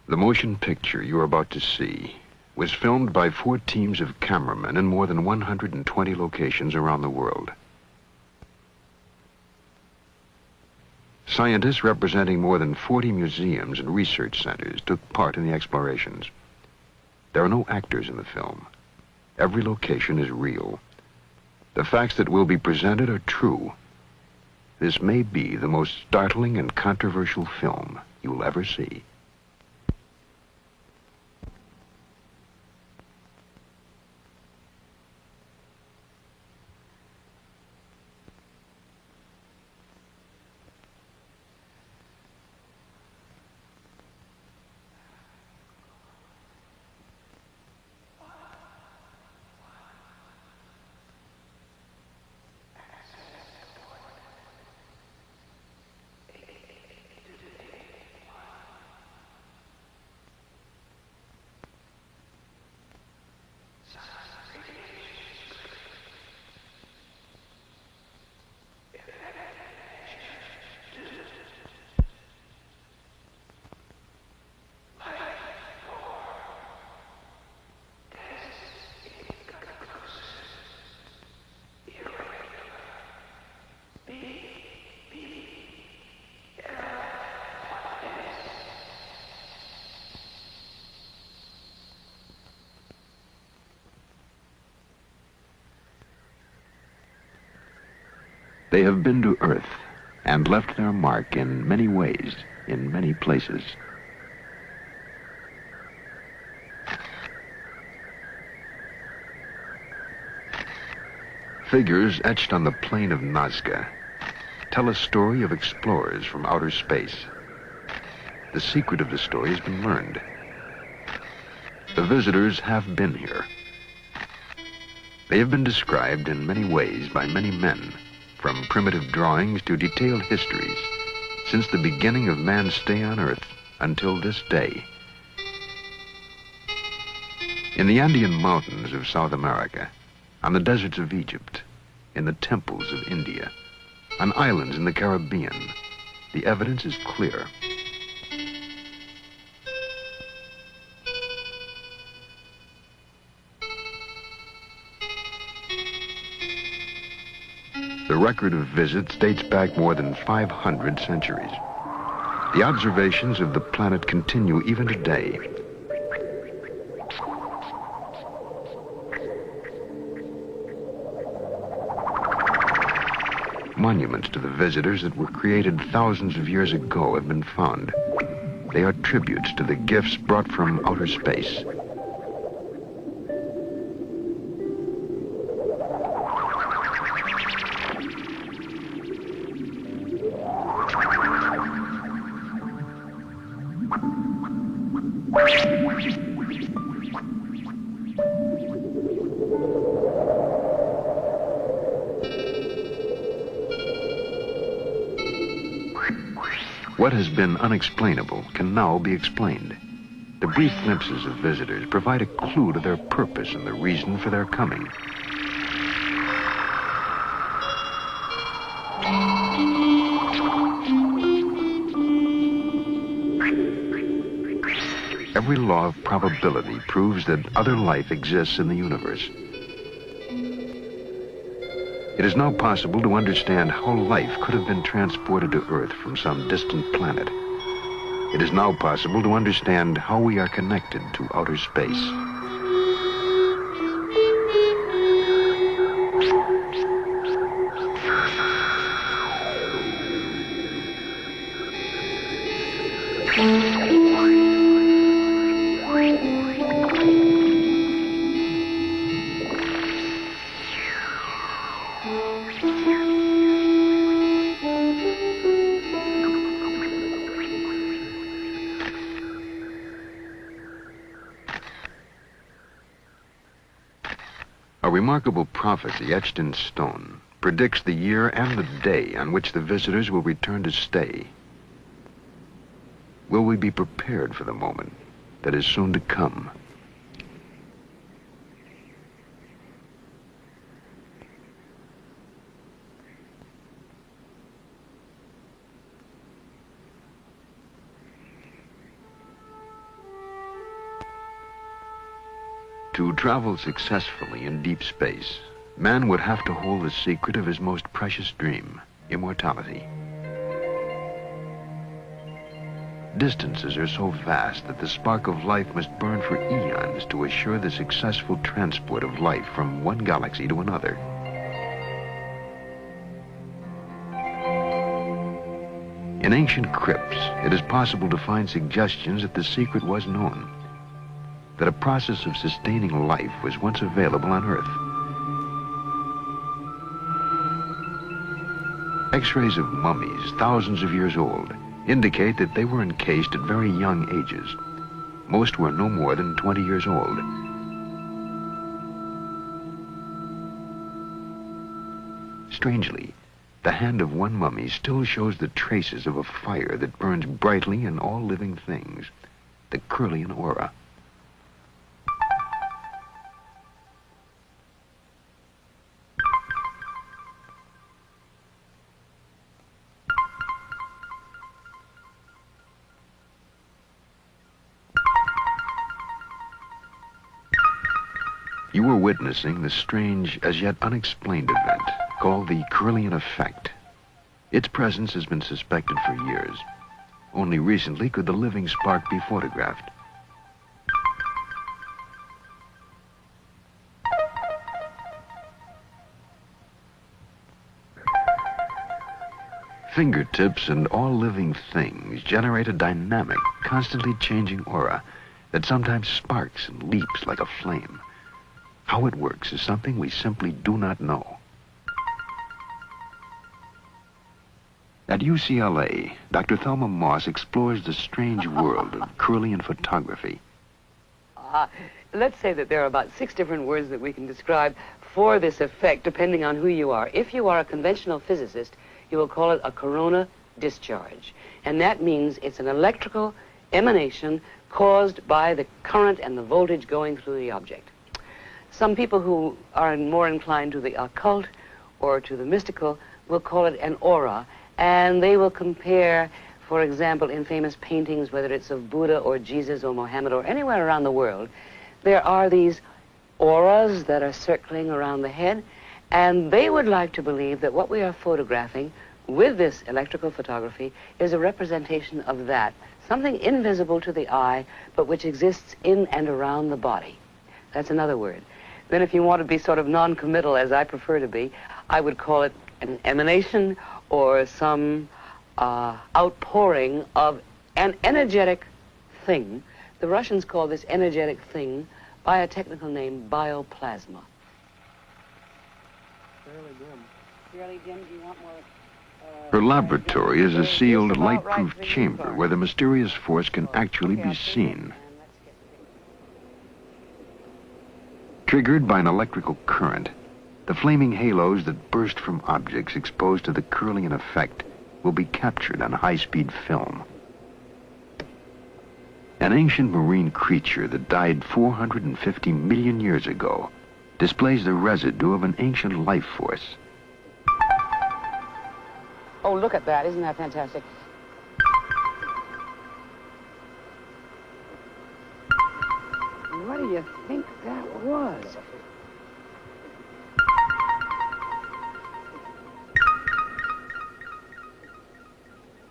The motion picture you are about to see was filmed by 4 teams of cameramen in more than 120 locations around the world. Scientists representing more than 40 museums and research centers took part in the explorations. There are no actors in the film. Every location is real. The facts that will be presented are true. This may be the most startling and controversial film you'll ever see. They have been to Earth and left their mark in many ways, in many places. Figures etched on the plain of Nazca tell a story of explorers from outer space. The secret of the story has been learned. The visitors have been here. They have been described in many ways by many men, from primitive drawings to detailed histories, since the beginning of man's stay on Earth until this day. In the Andean mountains of South America, on the deserts of Egypt, in the temples of India, on islands in the Caribbean, the evidence is clear. The record of visits dates back more than 500 centuries. The observations of the planet continue even today. Monuments to the visitors that were created thousands of years ago have been found. They are tributes to the gifts brought from outer space. What has been unexplainable can now be explained. The brief glimpses of visitors provide a clue to their purpose and the reason for their coming. Every law of probability proves that other life exists in the universe. It is now possible to understand how life could have been transported to Earth from some distant planet. It is now possible to understand how we are connected to outer space. A remarkable prophecy etched in stone predicts the year and the day on which the visitors will return to stay. Will we be prepared for the moment that is soon to come? To travel successfully in deep space, man would have to hold the secret of his most precious dream, immortality. Distances are so vast that the spark of life must burn for eons to assure the successful transport of life from one galaxy to another. In ancient crypts, it is possible to find suggestions that the secret was known, that a process of sustaining life was once available on Earth. X-rays of mummies, thousands of years old, indicate that they were encased at very young ages. Most were no more than 20 years old. Strangely, the hand of one mummy still shows the traces of a fire that burns brightly in all living things, the Kirlian aura. You were witnessing the strange, as yet unexplained event called the Kirlian effect. Its presence has been suspected for years. Only recently could the living spark be photographed. Fingertips and all living things generate a dynamic, constantly changing aura that sometimes sparks and leaps like a flame. How it works is something we simply do not know. At UCLA, Dr. Thelma Moss explores the strange world of Kirlian photography. Let's say that there are about 6 different words that we can describe for this effect, depending on who you are. If you are a conventional physicist, you will call it a corona discharge. And that means it's an electrical emanation caused by the current and the voltage going through the object. Some people who are more inclined to the occult or to the mystical will call it an aura, and they will compare, for example, in famous paintings, whether it's of Buddha or Jesus or Mohammed or anywhere around the world, there are these auras that are circling around the head, and they would like to believe that what we are photographing with this electrical photography is a representation of that, something invisible to the eye, but which exists in and around the body. That's another word. Then if you want to be sort of non-committal, as I prefer to be, I would call it an emanation or some outpouring of an energetic thing. The Russians call this energetic thing by a technical name, bioplasma. Fairly dim. Do you want more? Her laboratory is a sealed, light-proof chamber where the mysterious force can actually be seen. Triggered by an electrical current, the flaming halos that burst from objects exposed to the Kirlian effect will be captured on high-speed film. An ancient marine creature that died 450 million years ago displays the residue of an ancient life force. Oh, look at that. Isn't that fantastic? What do you think that was?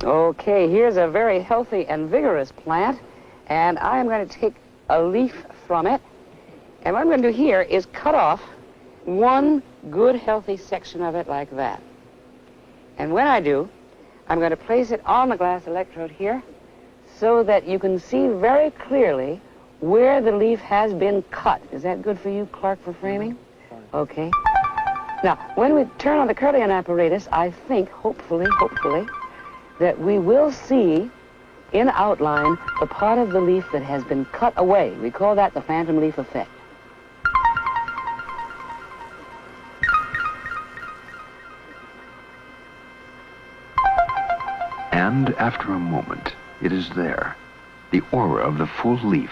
Okay, here's a very healthy and vigorous plant, and I am going to take a leaf from it, and what I'm going to do here is cut off one good healthy section of it like that. And when I do, I'm going to place it on the glass electrode here so that you can see very clearly where the leaf has been cut. Is that good for you, Clark, for framing? Okay. Now, when we turn on the Kirlian apparatus, I think, hopefully, that we will see in outline the part of the leaf that has been cut away. We call that the phantom leaf effect. And after a moment, it is there, the aura of the full leaf.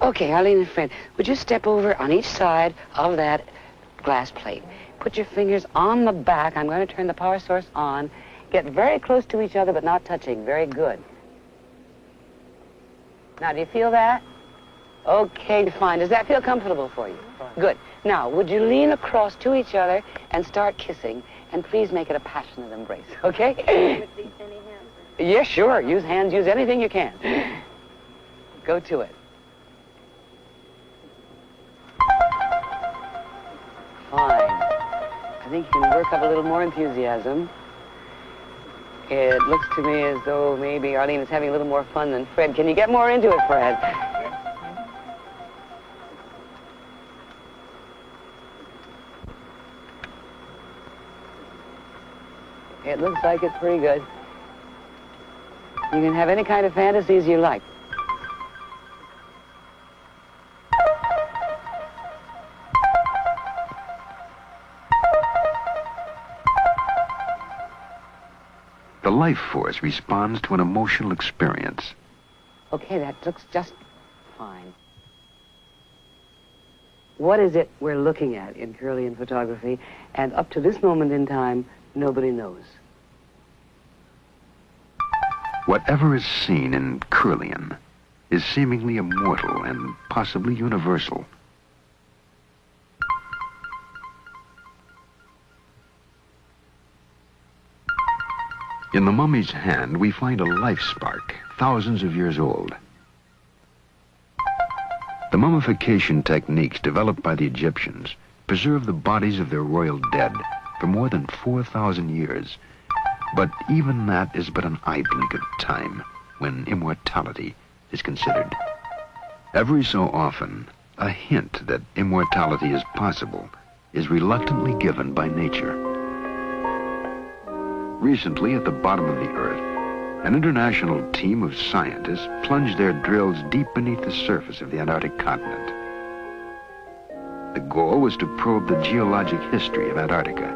Okay, Arlene and Fred, would you step over on each side of that glass plate? put your fingers on the back. I'm going to turn the power source on. Get very close to each other, but not touching. Very good. Now, do you feel that? Okay, fine. Does that feel comfortable for you? Good. Now, would you lean across to each other and start kissing? And please make it a passionate embrace, okay? Yes, sure. Use hands. Use anything you can. Go to it. Fine. I think you can work up a little more enthusiasm. It looks to me as though maybe Arlene is having a little more fun than Fred. Can you get more into it, Fred? It looks like it's pretty good. You can have any kind of fantasies you like. The life force responds to an emotional experience. Okay, that looks just fine. What is it we're looking at in Kirlian photography? And up to this moment in time, nobody knows. Whatever is seen in Kirlian is seemingly immortal and possibly universal. In the mummy's hand, we find a life spark, thousands of years old. The mummification techniques developed by the Egyptians preserved the bodies of their royal dead for more than 4,000 years. But even that is but an eye blink of time when immortality is considered. Every so often, a hint that immortality is possible is reluctantly given by nature. Recently, at the bottom of the Earth, an international team of scientists plunged their drills deep beneath the surface of the Antarctic continent. The goal was to probe the geologic history of Antarctica.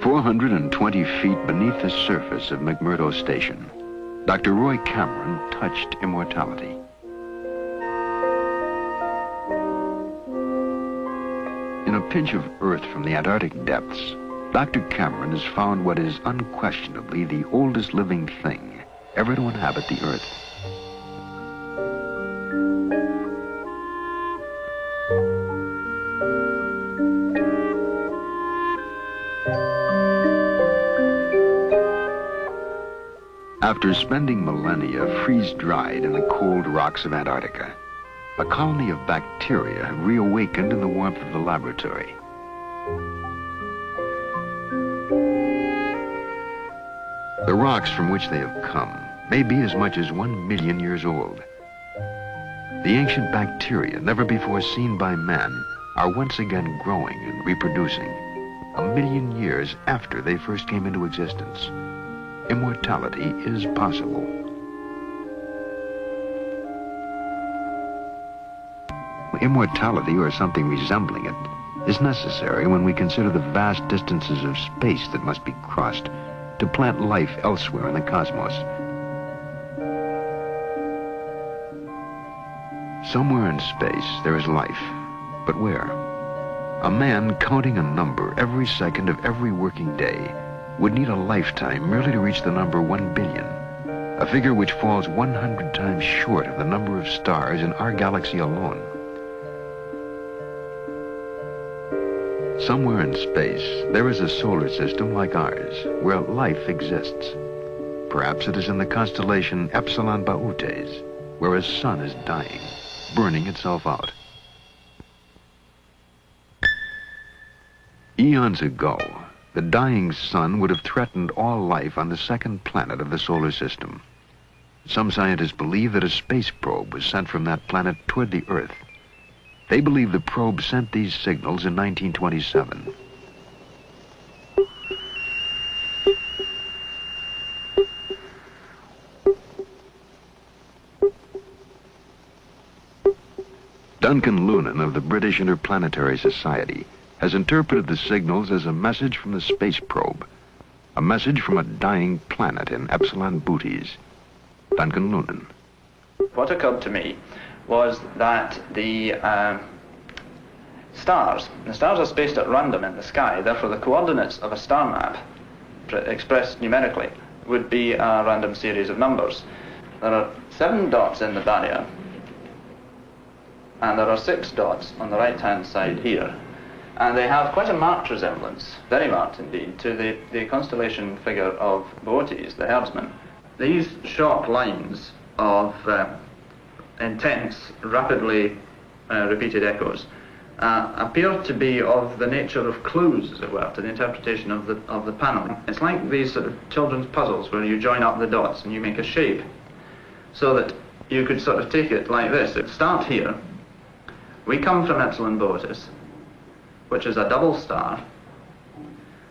"420 feet beneath the surface of McMurdo Station, Dr. Roy Cameron touched immortality. In a pinch of earth from the Antarctic depths, Dr. Cameron has found what is unquestionably the oldest living thing ever to inhabit the Earth. After spending millennia freeze-dried in the cold rocks of Antarctica, a colony of bacteria have reawakened in the warmth of the laboratory. The rocks from which they have come may be as much as 1 million years old. The ancient bacteria, never before seen by man, are once again growing and reproducing, 1 million years after they first came into existence. Immortality is possible. Immortality, or something resembling it, is necessary when we consider the vast distances of space that must be crossed to plant life elsewhere in the cosmos. Somewhere in space there is life, but where? A man counting a number every second of every working day would need a lifetime merely to reach the number 1 billion, a figure which falls 100 times short of the number of stars in our galaxy alone. Somewhere in space, there is a solar system like ours, where life exists. Perhaps it is in the constellation Epsilon Bautes, where a sun is dying, burning itself out. Eons ago, the dying sun would have threatened all life on the second planet of the solar system. Some scientists believe that a space probe was sent from that planet toward the Earth. They believe the probe sent these signals in 1927. Duncan Lunan of the British Interplanetary Society has interpreted the signals as a message from the space probe, a message from a dying planet in Epsilon Bautes. Duncan Lunan. What occurred to me was that the stars are spaced at random in the sky, therefore the coordinates of a star map, expressed numerically, would be a random series of numbers. There are 7 dots in the barrier, and there are 6 dots on the right-hand side here. And they have quite a marked resemblance, very marked indeed, to the constellation figure of Boötes, the herdsman. These short lines of intense, rapidly repeated echoes appear to be of the nature of clues, as it were, to the interpretation of the panel. It's like these sort of children's puzzles where you join up the dots and you make a shape, so that you could sort of take it like this. It start here. We come from Epsilon Boötis, which is a double star,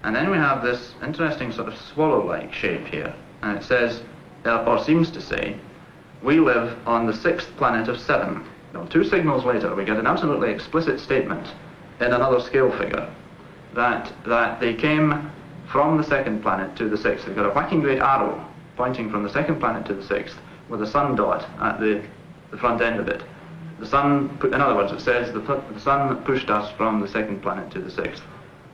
and then we have this interesting sort of swallow-like shape here, and it says, or seems to say, we live on the 6th planet of 7. Now, 2 signals later, we get an absolutely explicit statement in another scale figure that they came from the 2nd planet to the 6th. They've got a whacking great arrow pointing from the 2nd planet to the 6th with a sun dot at the front end of it. The sun, in other words, it says the sun pushed us from the 2nd planet to the 6th.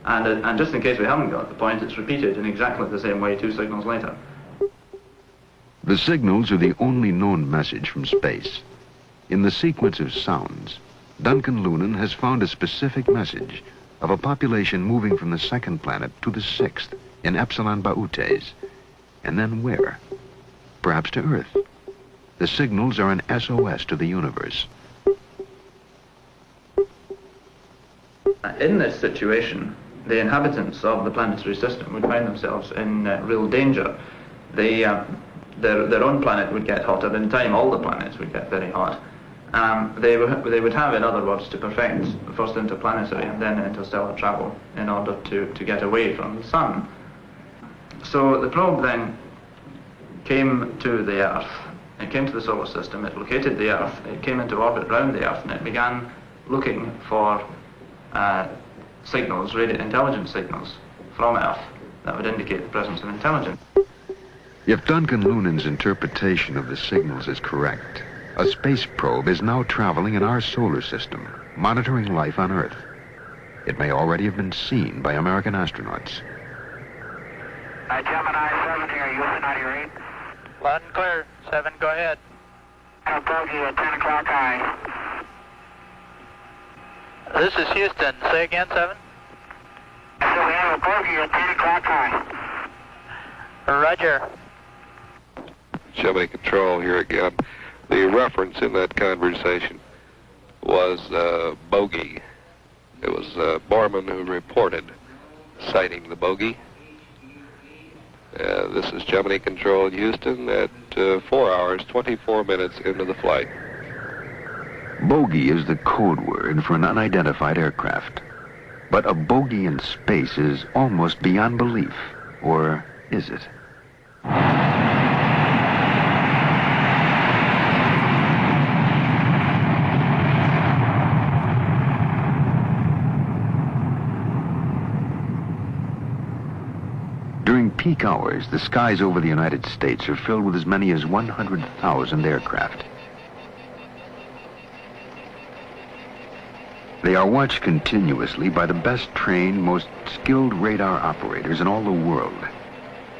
And just in case we haven't got the point, it's repeated in exactly the same way 2 signals later. The signals are the only known message from space. In the sequence of sounds, Duncan Lunan has found a specific message of a population moving from the 2nd planet to the 6th in Epsilon Boötes. And then where? Perhaps to Earth. The signals are an SOS to the universe. In this situation, the inhabitants of the planetary system would find themselves in real danger. Their own planet would get hotter. In time, all the planets would get very hot. They would have, in other words, to perfect first interplanetary and then interstellar travel in order to get away from the sun. So the probe then came to the Earth. It came to the solar system. It located the Earth. It came into orbit around the Earth, and it began looking for signals, intelligent signals from Earth that would indicate the presence of intelligence. If Duncan Lunan's interpretation of the signals is correct, a space probe is now traveling in our solar system, monitoring life on Earth. It may already have been seen by American astronauts. Gemini 7 here, Houston 98. Loud and clear. 7, go ahead. Bogey at 10 o'clock high. This is Houston. Say again, 7. So we have a bogey at 10 o'clock high. Roger. Gemini Control here again. The reference in that conversation was bogey. It was Borman who reported sighting the bogey. This is Gemini Control Houston at 4 hours, 24 minutes into the flight. Bogey is the code word for an unidentified aircraft. But a bogey in space is almost beyond belief. Or is it? During peak hours, the skies over the United States are filled with as many as 100,000 aircraft. They are watched continuously by the best trained, most skilled radar operators in all the world.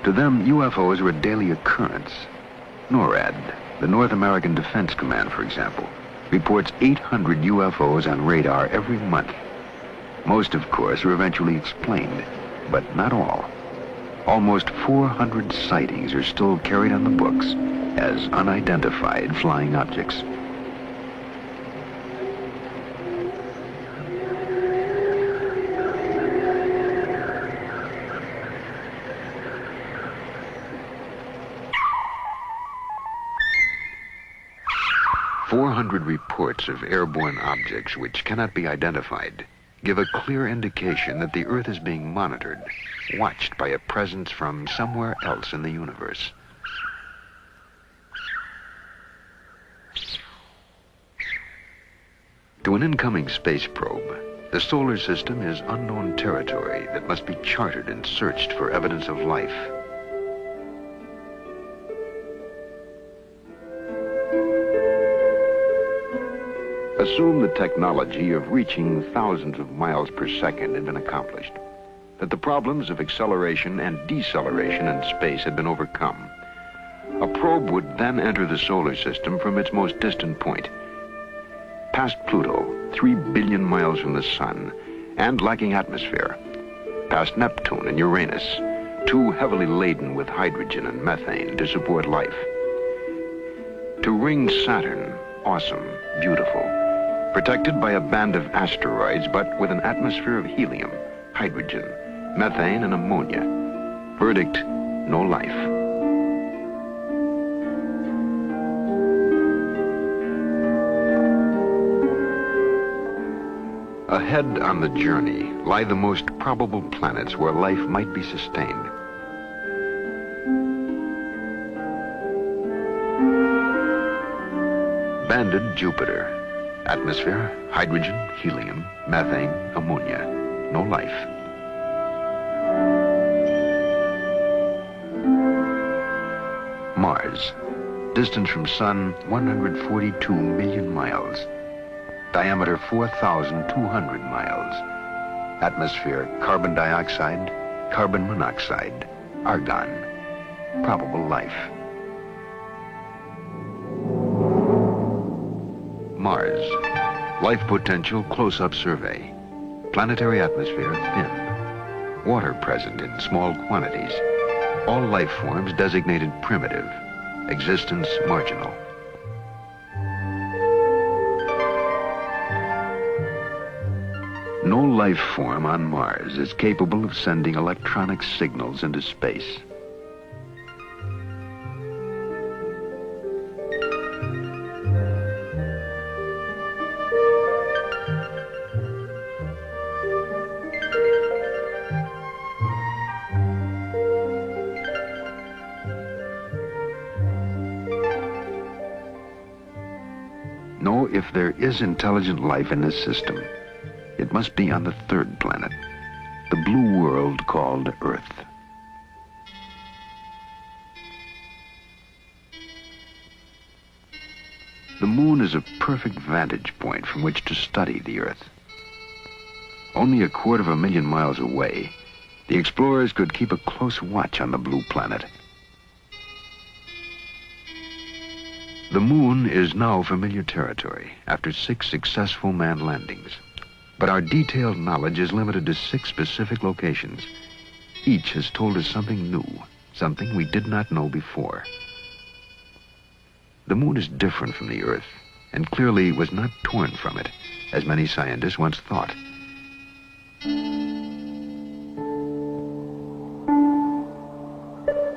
To them, UFOs are a daily occurrence. NORAD, the North American Defense Command, for example, reports 800 UFOs on radar every month. Most, of course, are eventually explained, but not all. Almost 400 sightings are still carried on the books as unidentified flying objects. Reports of airborne objects which cannot be identified give a clear indication that the Earth is being monitored, watched by a presence from somewhere else in the universe. To an incoming space probe, the solar system is unknown territory that must be charted and searched for evidence of life. Assume the technology of reaching thousands of miles per second had been accomplished, that the problems of acceleration and deceleration in space had been overcome. A probe would then enter the solar system from its most distant point, past Pluto, 3 billion miles from the sun, and lacking atmosphere, past Neptune and Uranus, too heavily laden with hydrogen and methane to support life. To ring Saturn, awesome, beautiful, protected by a band of asteroids, but with an atmosphere of helium, hydrogen, methane, and ammonia. Verdict, no life. Ahead on the journey lie the most probable planets where life might be sustained. Banded Jupiter. Atmosphere, hydrogen, helium, methane, ammonia. No life. Mars. Distance from Sun, 142 million miles. Diameter 4,200 miles. Atmosphere, carbon dioxide, carbon monoxide, argon. Probable life. Mars. Life potential close-up survey. Planetary atmosphere thin. Water present in small quantities. All life forms designated primitive. Existence marginal. No life form on Mars is capable of sending electronic signals into space. No, if there is intelligent life in this system, it must be on the third planet, the blue world called Earth. The moon is a perfect vantage point from which to study the Earth. Only 250,000 miles away, the explorers could keep a close watch on the blue planet. The moon is now familiar territory after 6 successful manned landings. But our detailed knowledge is limited to 6 specific locations. Each has told us something new, something we did not know before. The moon is different from the Earth, and clearly was not torn from it, as many scientists once thought.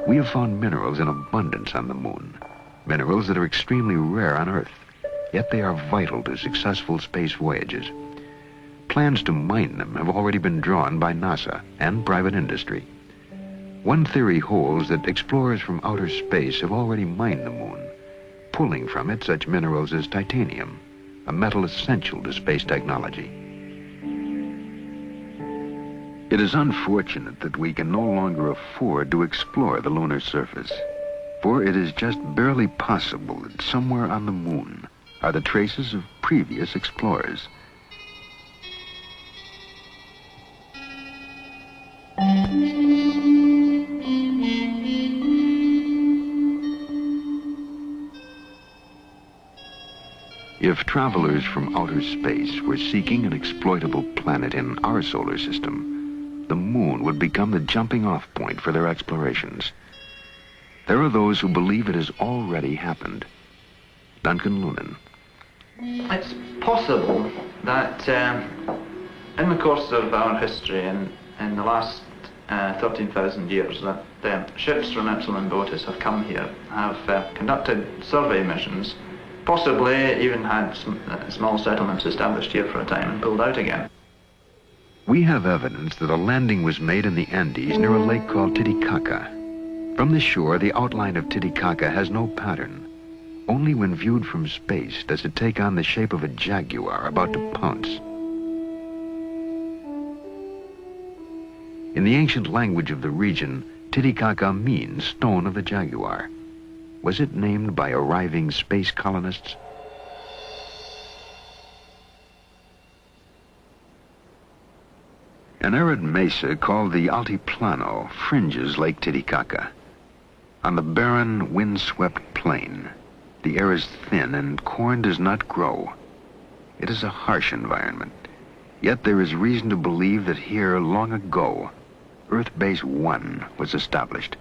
We have found minerals in abundance on the moon, minerals that are extremely rare on Earth, yet they are vital to successful space voyages. Plans to mine them have already been drawn by NASA and private industry. One theory holds that explorers from outer space have already mined the moon, pulling from it such minerals as titanium, a metal essential to space technology. It is unfortunate that we can no longer afford to explore the lunar surface, for it is just barely possible that somewhere on the moon are the traces of previous explorers. If travelers from outer space were seeking an exploitable planet in our solar system, the moon would become the jumping-off point for their explorations. There are those who believe it has already happened. Duncan Lunan. It's possible that in the course of our history in the last 13,000 years that ships from Epsilon Botis have come here, have conducted survey missions, possibly even had small settlements established here for a time and pulled out again. We have evidence that a landing was made in the Andes near a lake called Titicaca. From the shore, the outline of Titicaca has no pattern. Only when viewed from space does it take on the shape of a jaguar about to pounce. In the ancient language of the region, Titicaca means stone of the jaguar. Was it named by arriving space colonists? An arid mesa called the Altiplano fringes Lake Titicaca. On the barren, wind-swept plain, the air is thin and corn does not grow. It is a harsh environment, yet there is reason to believe that here, long ago, Earth Base 1 was established.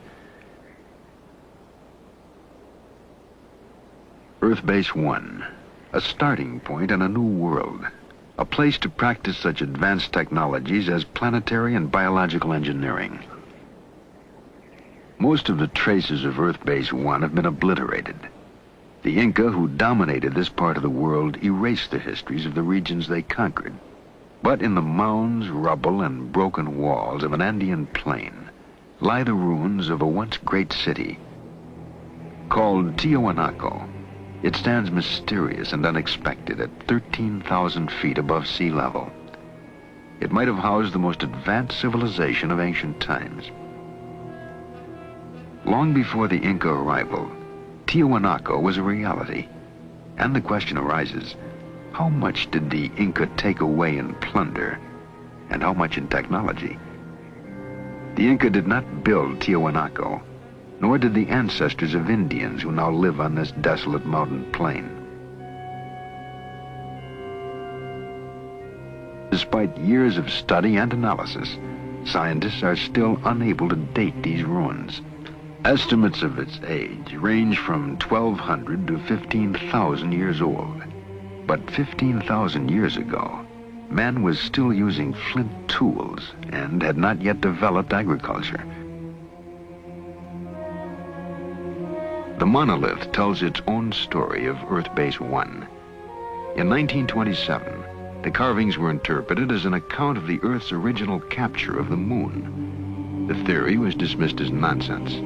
Earth Base 1, a starting point on a new world, a place to practice such advanced technologies as planetary and biological engineering. Most of the traces of Earth Base 1 have been obliterated. The Inca who dominated this part of the world erased the histories of the regions they conquered. But in the mounds, rubble, and broken walls of an Andean plain lie the ruins of a once great city. Called Tiwanaku, it stands mysterious and unexpected at 13,000 feet above sea level. It might have housed the most advanced civilization of ancient times. Long before the Inca arrival, Tiwanaku was a reality. And the question arises, how much did the Inca take away in plunder, and how much in technology? The Inca did not build Tiwanaku, nor did the ancestors of Indians who now live on this desolate mountain plain. Despite years of study and analysis, scientists are still unable to date these ruins. Estimates of its age range from 1,200 to 15,000 years old. But 15,000 years ago, man was still using flint tools and had not yet developed agriculture. The monolith tells its own story of Earth Base 1. In 1927, the carvings were interpreted as an account of the Earth's original capture of the moon. The theory was dismissed as nonsense.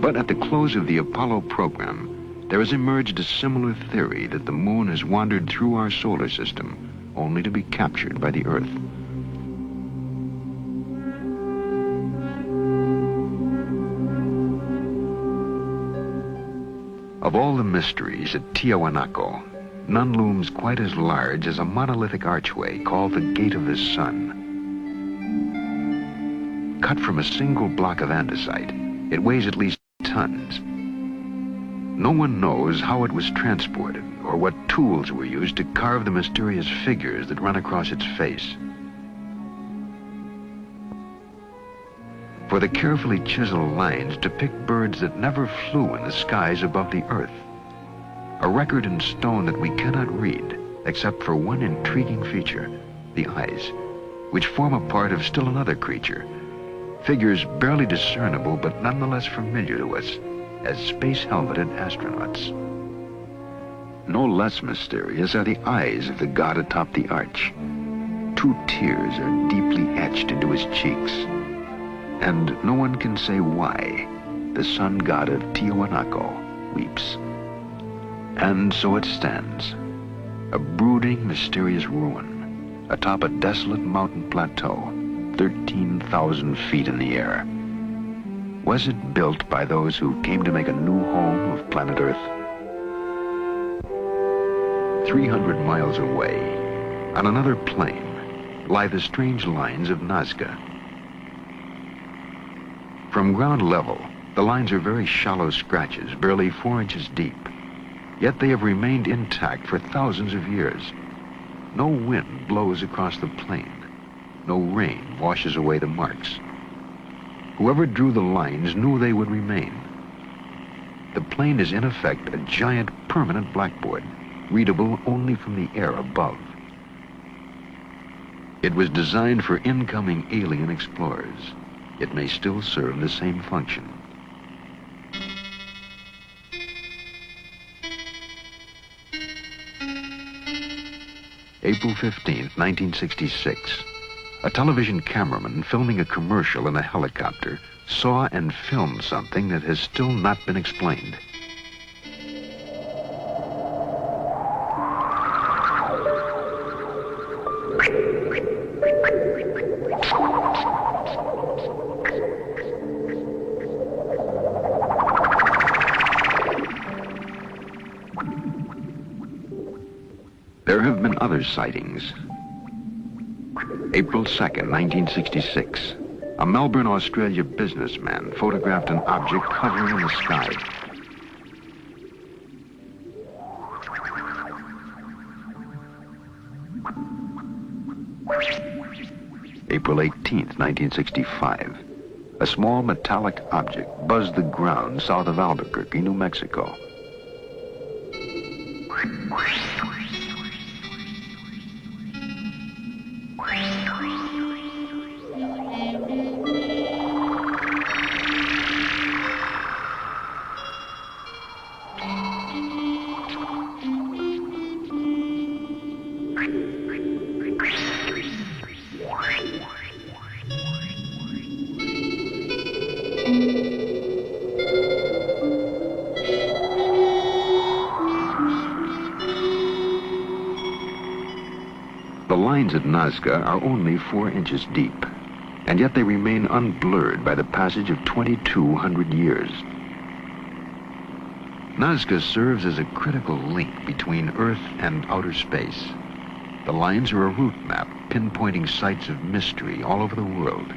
But at the close of the Apollo program, there has emerged a similar theory that the moon has wandered through our solar system, only to be captured by the Earth. Of all the mysteries at Tiwanaku, none looms quite as large as a monolithic archway called the Gate of the Sun. Cut from a single block of andesite, it weighs at least tons. No one knows how it was transported or what tools were used to carve the mysterious figures that run across its face. For the carefully chiseled lines depict birds that never flew in the skies above the Earth. A record in stone that we cannot read, except for one intriguing feature, the eyes, which form a part of still another creature. Figures barely discernible, but nonetheless familiar to us as space-helmeted astronauts. No less mysterious are the eyes of the god atop the arch. 2 tears are deeply etched into his cheeks. And no one can say why the sun god of Tiwanaku weeps. And so it stands, a brooding, mysterious ruin atop a desolate mountain plateau, 13,000 feet in the air. Was it built by those who came to make a new home of planet Earth? 300 miles away, on another plain, lie the strange lines of Nazca. From ground level, the lines are very shallow scratches, barely 4 inches deep. Yet they have remained intact for thousands of years. No wind blows across the plain. No rain washes away the marks. Whoever drew the lines knew they would remain. The plain is in effect a giant permanent blackboard, readable only from the air above. It was designed for incoming alien explorers. It may still serve the same function. April 15th, 1966. A television cameraman filming a commercial in a helicopter saw and filmed something that has still not been explained. There have been other sightings. April 2nd, 1966. A Melbourne, Australia businessman photographed an object hovering in the sky. April 18th, 1965. A small metallic object buzzed the ground south of Albuquerque, New Mexico. The lines at Nazca are only 4 inches deep, and yet they remain unblurred by the passage of 2,200 years. Nazca serves as a critical link between Earth and outer space. The lines are a route map pinpointing sites of mystery all over the world.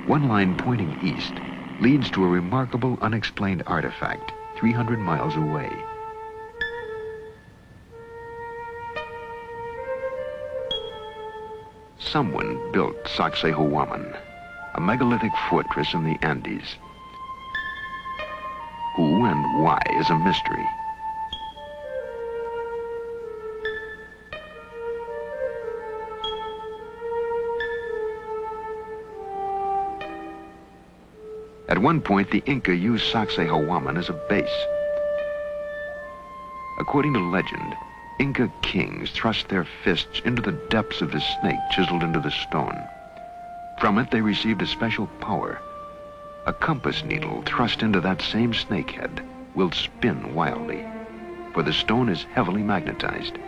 One line pointing east leads to a remarkable unexplained artifact 300 miles away. Someone built Sacsayhuaman, a megalithic fortress in the Andes. Who and why is a mystery. At one point, the Inca used Sacsayhuaman as a base. According to legend, Inca kings thrust their fists into the depths of the snake chiseled into the stone. From it, they received a special power. A compass needle thrust into that same snakehead will spin wildly, for the stone is heavily magnetized.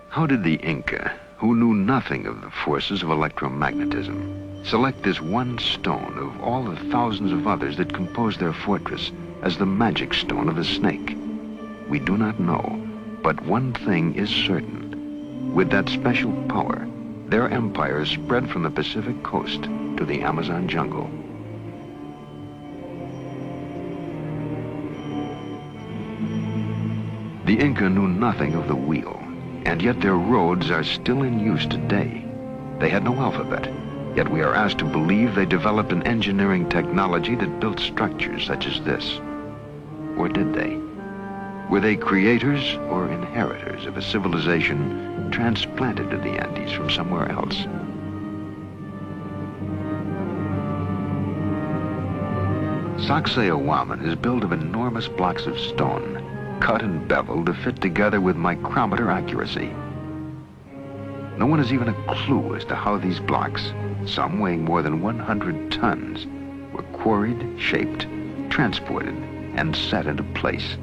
How did the Inca, who knew nothing of the forces of electromagnetism, select this one stone of all the thousands of others that composed their fortress as the magic stone of the snake? We do not know, but one thing is certain. With that special power, their empire spread from the Pacific coast to the Amazon jungle. The Inca knew nothing of the wheel, and yet their roads are still in use today. They had no alphabet, yet we are asked to believe they developed an engineering technology that built structures such as this. Or did they? Were they creators or inheritors of a civilization transplanted to the Andes from somewhere else? Sacsayhuaman is built of enormous blocks of stone, cut and beveled to fit together with micrometer accuracy. No one has even a clue as to how these blocks, some weighing more than 100 tons, were quarried, shaped, transported, and set into place.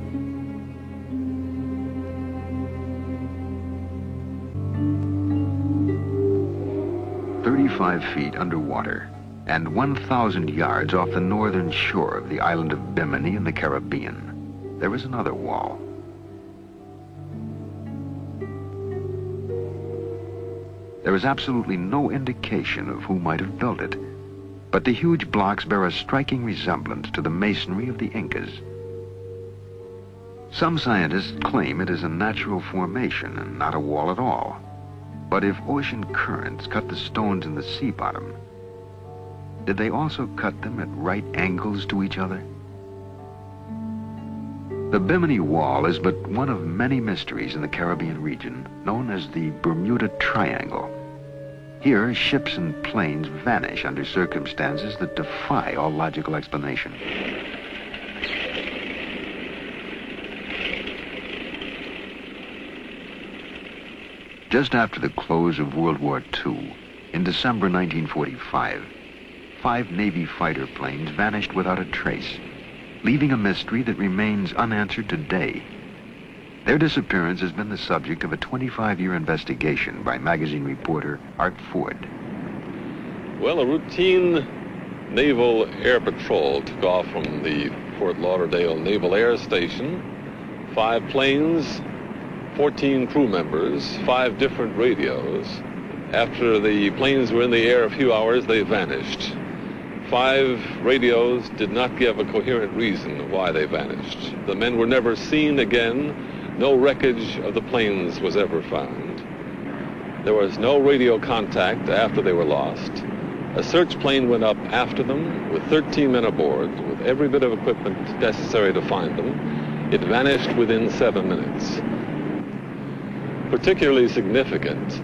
35 feet underwater and 1,000 yards off the northern shore of the island of Bimini in the Caribbean, there is another wall. There is absolutely no indication of who might have built it, but the huge blocks bear a striking resemblance to the masonry of the Incas. Some scientists claim it is a natural formation and not a wall at all. But if ocean currents cut the stones in the sea bottom, did they also cut them at right angles to each other? The Bimini Wall is but one of many mysteries in the Caribbean region, known as the Bermuda Triangle. Here, ships and planes vanish under circumstances that defy all logical explanation. Just after the close of World War II, in December 1945, 5 Navy fighter planes vanished without a trace, leaving a mystery that remains unanswered today. Their disappearance has been the subject of a 25-year investigation by magazine reporter Art Ford. Well, a routine naval air patrol took off from the Fort Lauderdale Naval Air Station. 5 planes 14 crew members, 5 different radios. After the planes were in the air a few hours, they vanished. 5 radios did not give a coherent reason why they vanished. The men were never seen again. No wreckage of the planes was ever found. There was no radio contact after they were lost. A search plane went up after them with 13 men aboard, with every bit of equipment necessary to find them. It vanished within 7 minutes. Particularly significant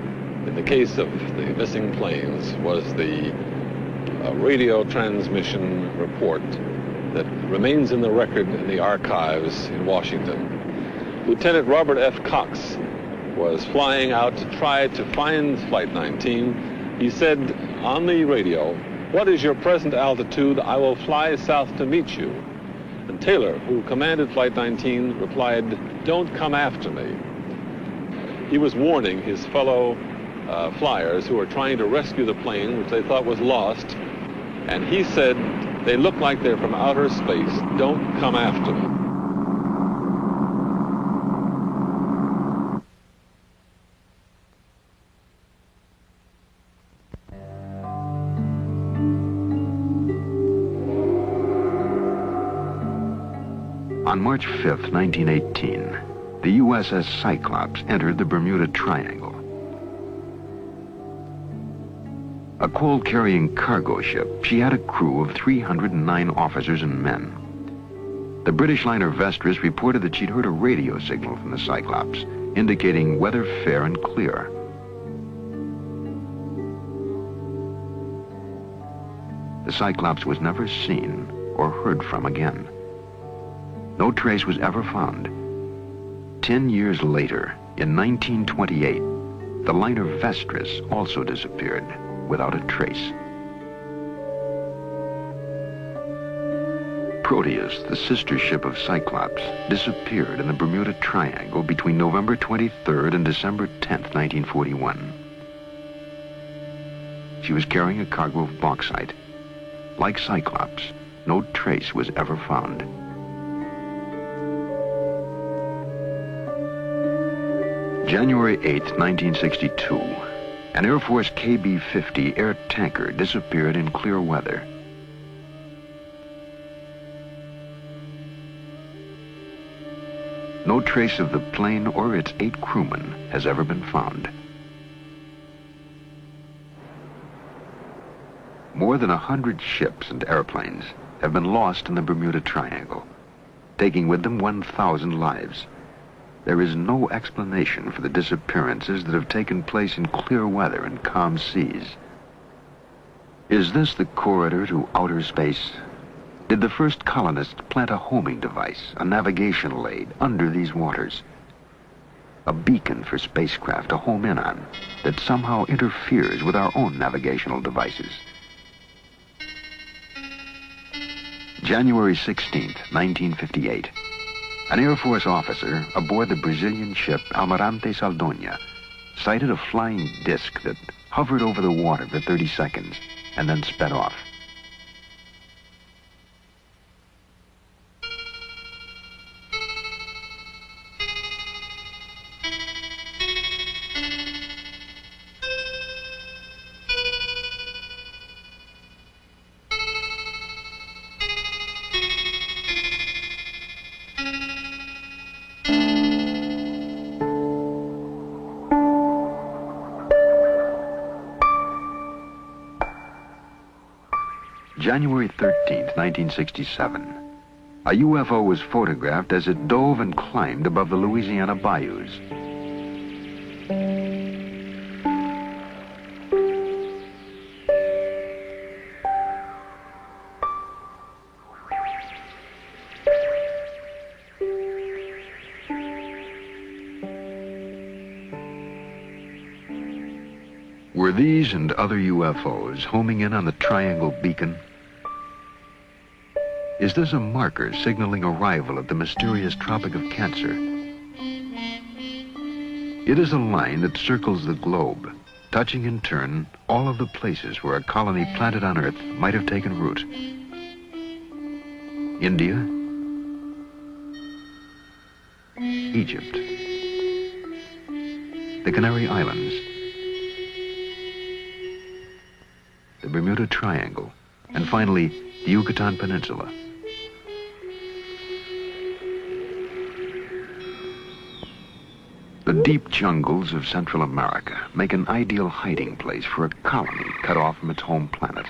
in the case of the missing planes was the radio transmission report that remains in the record in the archives in Washington. Lieutenant Robert F. Cox was flying out to try to find Flight 19. He said on the radio, "What is your present altitude? I will fly south to meet you." And Taylor, who commanded Flight 19, replied, "Don't come after me." He was warning his fellow flyers who were trying to rescue the plane, which they thought was lost, and he said, "They look like they're from outer space. Don't come after me." On March 5th, 1918, the USS Cyclops entered the Bermuda Triangle. A coal-carrying cargo ship, she had a crew of 309 officers and men. The British liner Vestris reported that she'd heard a radio signal from the Cyclops, indicating weather fair and clear. The Cyclops was never seen or heard from again. No trace was ever found. 10 years later, in 1928, the liner Vestris also disappeared without a trace. Proteus, the sister ship of Cyclops, disappeared in the Bermuda Triangle between November 23rd and December 10th, 1941. She was carrying a cargo of bauxite. Like Cyclops, no trace was ever found. January 8th, 1962, an Air Force KB-50 air tanker disappeared in clear weather. No trace of the plane or its 8 crewmen has ever been found. More than 100 ships and airplanes have been lost in the Bermuda Triangle, taking with them 1,000 lives. There is no explanation for the disappearances that have taken place in clear weather and calm seas. Is this the corridor to outer space? Did the first colonists plant a homing device, a navigational aid, under these waters? A beacon for spacecraft to home in on that somehow interferes with our own navigational devices. January 16th, 1958. An Air Force officer aboard the Brazilian ship Almirante Saldanha sighted a flying disc that hovered over the water for 30 seconds and then sped off. January 13th, 1967. A UFO was photographed as it dove and climbed above the Louisiana bayous. Were these and other UFOs homing in on the Triangle Beacon? Is this a marker signaling arrival at the mysterious Tropic of Cancer? It is a line that circles the globe, touching in turn all of the places where a colony planted on Earth might have taken root. India, Egypt, the Canary Islands, the Bermuda Triangle, and finally, the Yucatan Peninsula. The deep jungles of Central America make an ideal hiding place for a colony cut off from its home planet.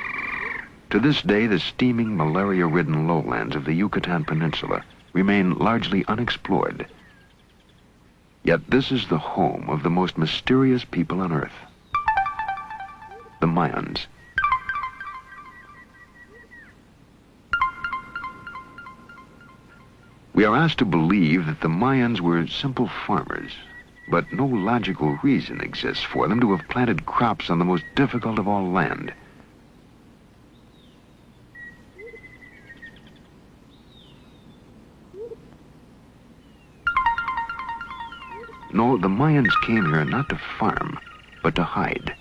To this day, the steaming, malaria-ridden lowlands of the Yucatan Peninsula remain largely unexplored. Yet this is the home of the most mysterious people on Earth, the Mayans. We are asked to believe that the Mayans were simple farmers, but no logical reason exists for them to have planted crops on the most difficult of all land. No, the Mayans came here not to farm, but to hide.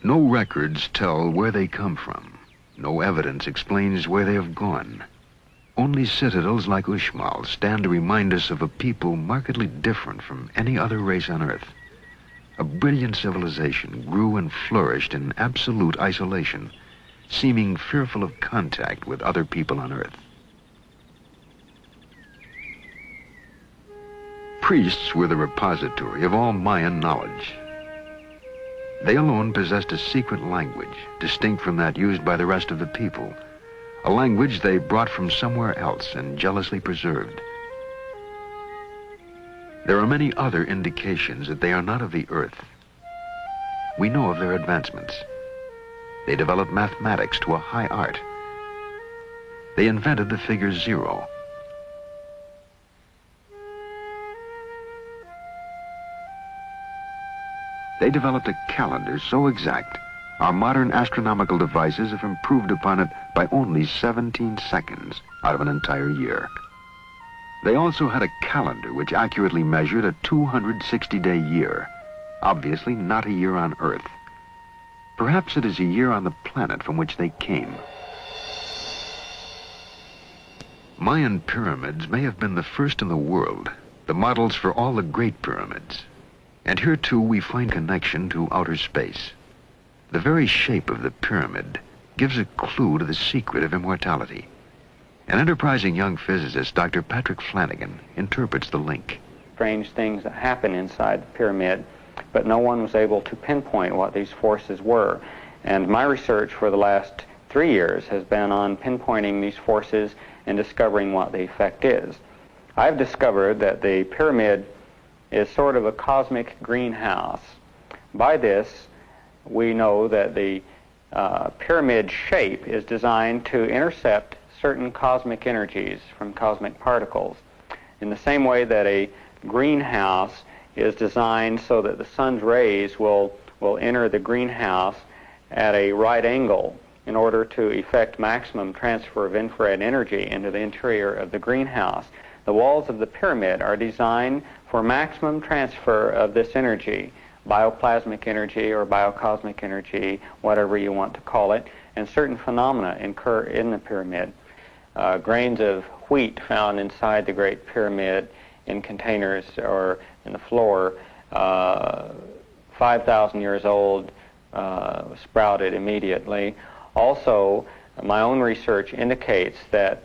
No records tell where they come from. No evidence explains where they have gone. Only citadels like Uxmal stand to remind us of a people markedly different from any other race on Earth. A brilliant civilization grew and flourished in absolute isolation, seeming fearful of contact with other people on Earth. Priests were the repository of all Mayan knowledge. They alone possessed a secret language, distinct from that used by the rest of the people, a language they brought from somewhere else and jealously preserved. There are many other indications that they are not of the Earth. We know of their advancements. They developed mathematics to a high art. They invented the figure 0. They developed a calendar so exact, our modern astronomical devices have improved upon it by only 17 seconds out of an entire year. They also had a calendar which accurately measured a 260-day year, obviously not a year on Earth. Perhaps it is a year on the planet from which they came. Mayan pyramids may have been the first in the world, the models for all the great pyramids. And here, too, we find connection to outer space. The very shape of the pyramid gives a clue to the secret of immortality. An enterprising young physicist, Dr. Patrick Flanagan, interprets the link. Strange things that happen inside the pyramid, but no one was able to pinpoint what these forces were. And my research for the last 3 years has been on pinpointing these forces and discovering what the effect is. I've discovered that the pyramid is sort of a cosmic greenhouse. By this, we know that the pyramid shape is designed to intercept certain cosmic energies from cosmic particles, in the same way that a greenhouse is designed so that the sun's rays will enter the greenhouse at a right angle in order to effect maximum transfer of infrared energy into the interior of the greenhouse. The walls of the pyramid are designed for maximum transfer of this energy, bioplasmic energy or biocosmic energy, whatever you want to call it, and certain phenomena occur in the pyramid. Grains of wheat found inside the Great Pyramid in containers or in the floor, 5,000 years old, sprouted immediately. Also, my own research indicates that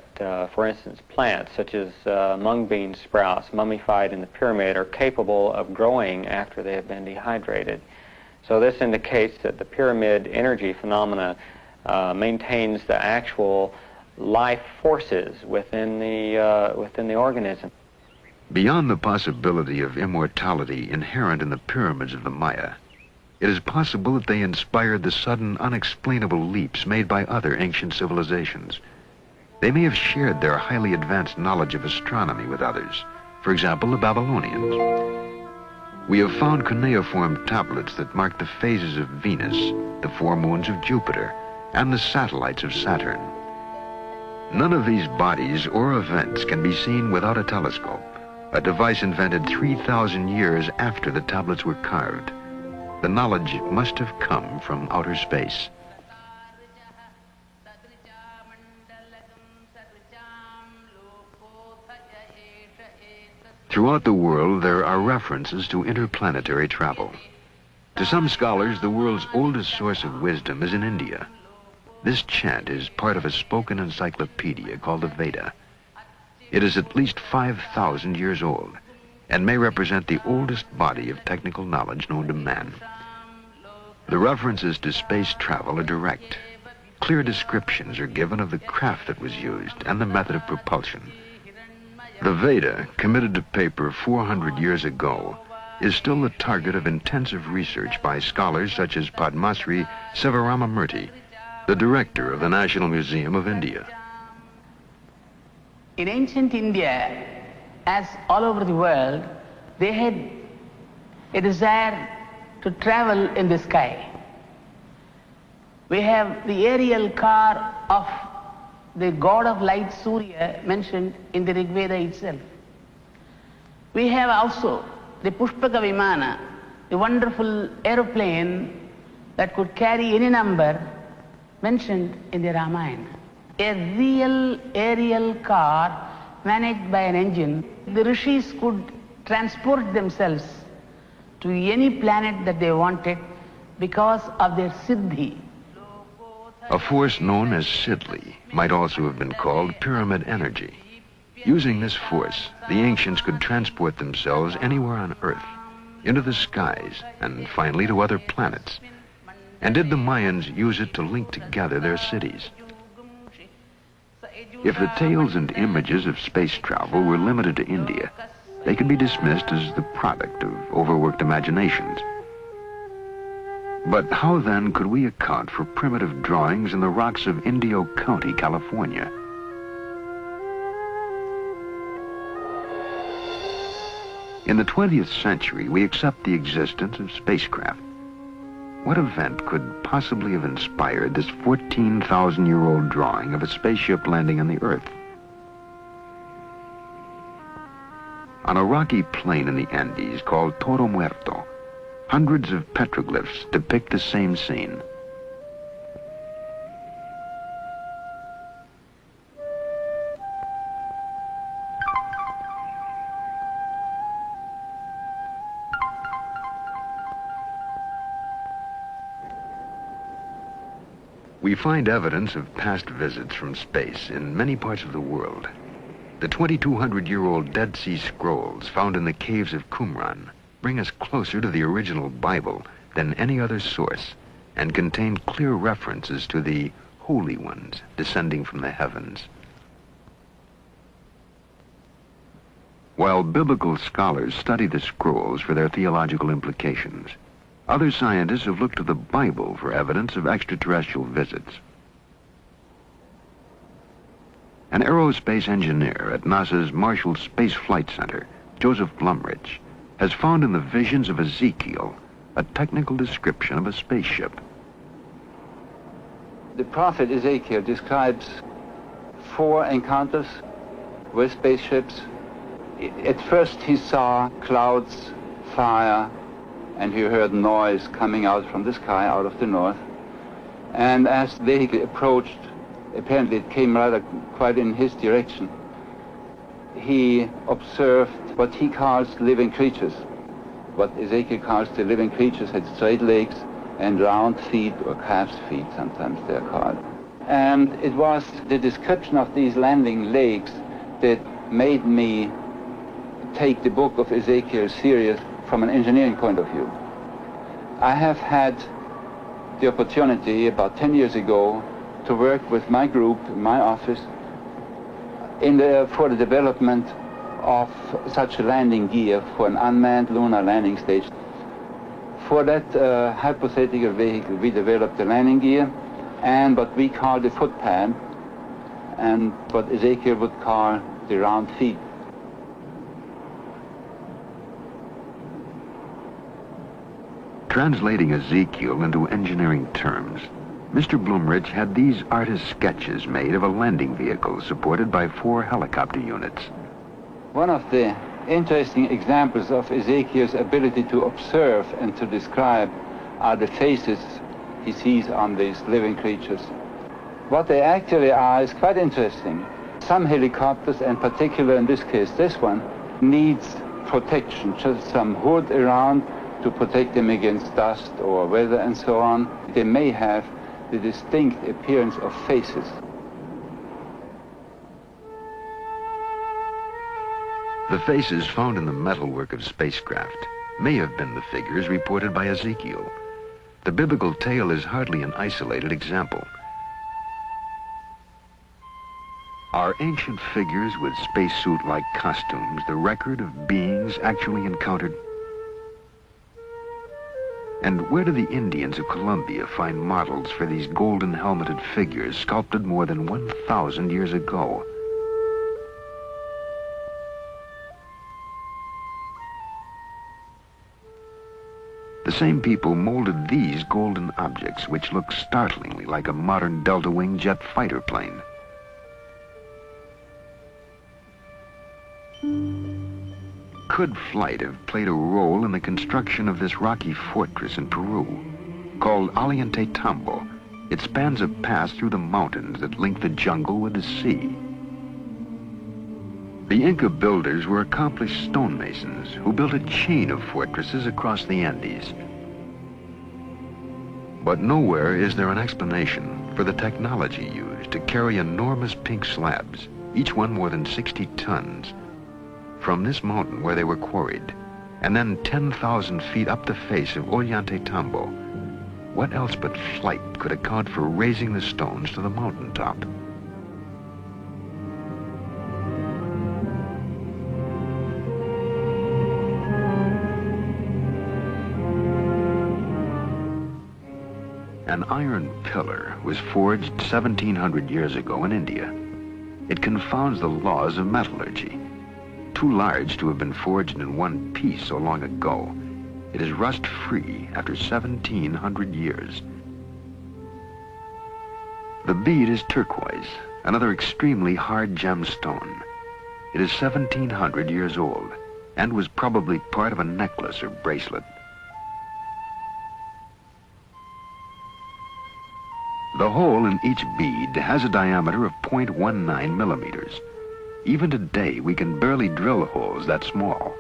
for instance, plants such as mung bean sprouts mummified in the pyramid are capable of growing after they have been dehydrated. So this indicates that the pyramid energy phenomena maintains the actual life forces within the organism. Beyond the possibility of immortality inherent in the pyramids of the Maya, it is possible that they inspired the sudden, unexplainable leaps made by other ancient civilizations. They may have shared their highly advanced knowledge of astronomy with others, for example, the Babylonians. We have found cuneiform tablets that mark the phases of Venus, the 4 moons of Jupiter, and the satellites of Saturn. None of these bodies or events can be seen without a telescope, a device invented 3,000 years after the tablets were carved. The knowledge must have come from outer space. Throughout the world, there are references to interplanetary travel. To some scholars, the world's oldest source of wisdom is in India. This chant is part of a spoken encyclopedia called the Veda. It is at least 5,000 years old and may represent the oldest body of technical knowledge known to man. The references to space travel are direct. Clear descriptions are given of the craft that was used and the method of propulsion. The Veda, committed to paper 400 years ago, is still the target of intensive research by scholars such as Padmasri Sivaramamurthy, the director of the National Museum of India. In ancient India, as all over the world, they had a desire to travel in the sky. We have the aerial car of the god of light Surya mentioned in the Rig Veda itself. We have also the Pushpaka Vimana, the wonderful aeroplane that could carry any number mentioned in the Ramayana. A real aerial car managed by an engine. The rishis could transport themselves to any planet that they wanted because of their siddhi. A force known as Siddhi might also have been called pyramid energy. Using this force, the ancients could transport themselves anywhere on Earth, into the skies, and finally to other planets. And did the Mayans use it to link together their cities? If the tales and images of space travel were limited to India, they could be dismissed as the product of overworked imaginations. But how then could we account for primitive drawings in the rocks of Indio County, California? In the 20th century, we accept the existence of spacecraft. What event could possibly have inspired this 14,000-year-old drawing of a spaceship landing on the Earth? On a rocky plain in the Andes called Toro Muerto, hundreds of petroglyphs depict the same scene. We find evidence of past visits from space in many parts of the world. The 2,200-year-old Dead Sea Scrolls found in the caves of Qumran bring us closer to the original Bible than any other source and contain clear references to the Holy Ones descending from the heavens. While biblical scholars study the scrolls for their theological implications, other scientists have looked to the Bible for evidence of extraterrestrial visits. An aerospace engineer at NASA's Marshall Space Flight Center, Joseph Blumrich, has found in the visions of Ezekiel a technical description of a spaceship. The prophet Ezekiel describes 4 encounters with spaceships. At first he saw clouds, fire, and he heard noise coming out from the sky, out of the north. And as the vehicle approached, apparently it came rather quite in his direction, he observed what he calls living creatures. What Ezekiel calls the living creatures had straight legs and round feet, or calf's feet, sometimes they're called. And it was the description of these landing legs that made me take the book of Ezekiel serious from an engineering point of view. I have had the opportunity about 10 years ago to work with my group in my office for the development of such a landing gear for an unmanned lunar landing station. For that hypothetical vehicle, we developed the landing gear and what we call the footpad, and what Ezekiel would call the round feet. Translating Ezekiel into engineering terms, Mr. Blumrich had these artist sketches made of a landing vehicle supported by 4 helicopter units. One of the interesting examples of Ezekiel's ability to observe and to describe are the faces he sees on these living creatures. What they actually are is quite interesting. Some helicopters, and particularly in this case this one, needs protection, just some hood around to protect them against dust or weather and so on. They may have the distinct appearance of faces. The faces found in the metalwork of spacecraft may have been the figures reported by Ezekiel. The biblical tale is hardly an isolated example. Are ancient figures with spacesuit-like costumes the record of beings actually encountered? And where do the Indians of Colombia find models for these golden helmeted figures sculpted more than 1,000 years ago? The same people molded these golden objects, which look startlingly like a modern delta-wing jet fighter plane. Could flight have played a role in the construction of this rocky fortress in Peru? Called Ollantaytambo, it spans a pass through the mountains that link the jungle with the sea. The Inca builders were accomplished stonemasons who built a chain of fortresses across the Andes. But nowhere is there an explanation for the technology used to carry enormous pink slabs, each one more than 60 tons, from this mountain where they were quarried, and then 10,000 feet up the face of Ollantaytambo. What else but flight could account for raising the stones to the mountaintop? An iron pillar was forged 1,700 years ago in India. It confounds the laws of metallurgy. Too large to have been forged in one piece so long ago, it is rust-free after 1,700 years. The bead is turquoise, another extremely hard gemstone. It is 1,700 years old and was probably part of a necklace or bracelet. The hole in each bead has a diameter of 0.19 millimeters. Even today, we can barely drill holes that small.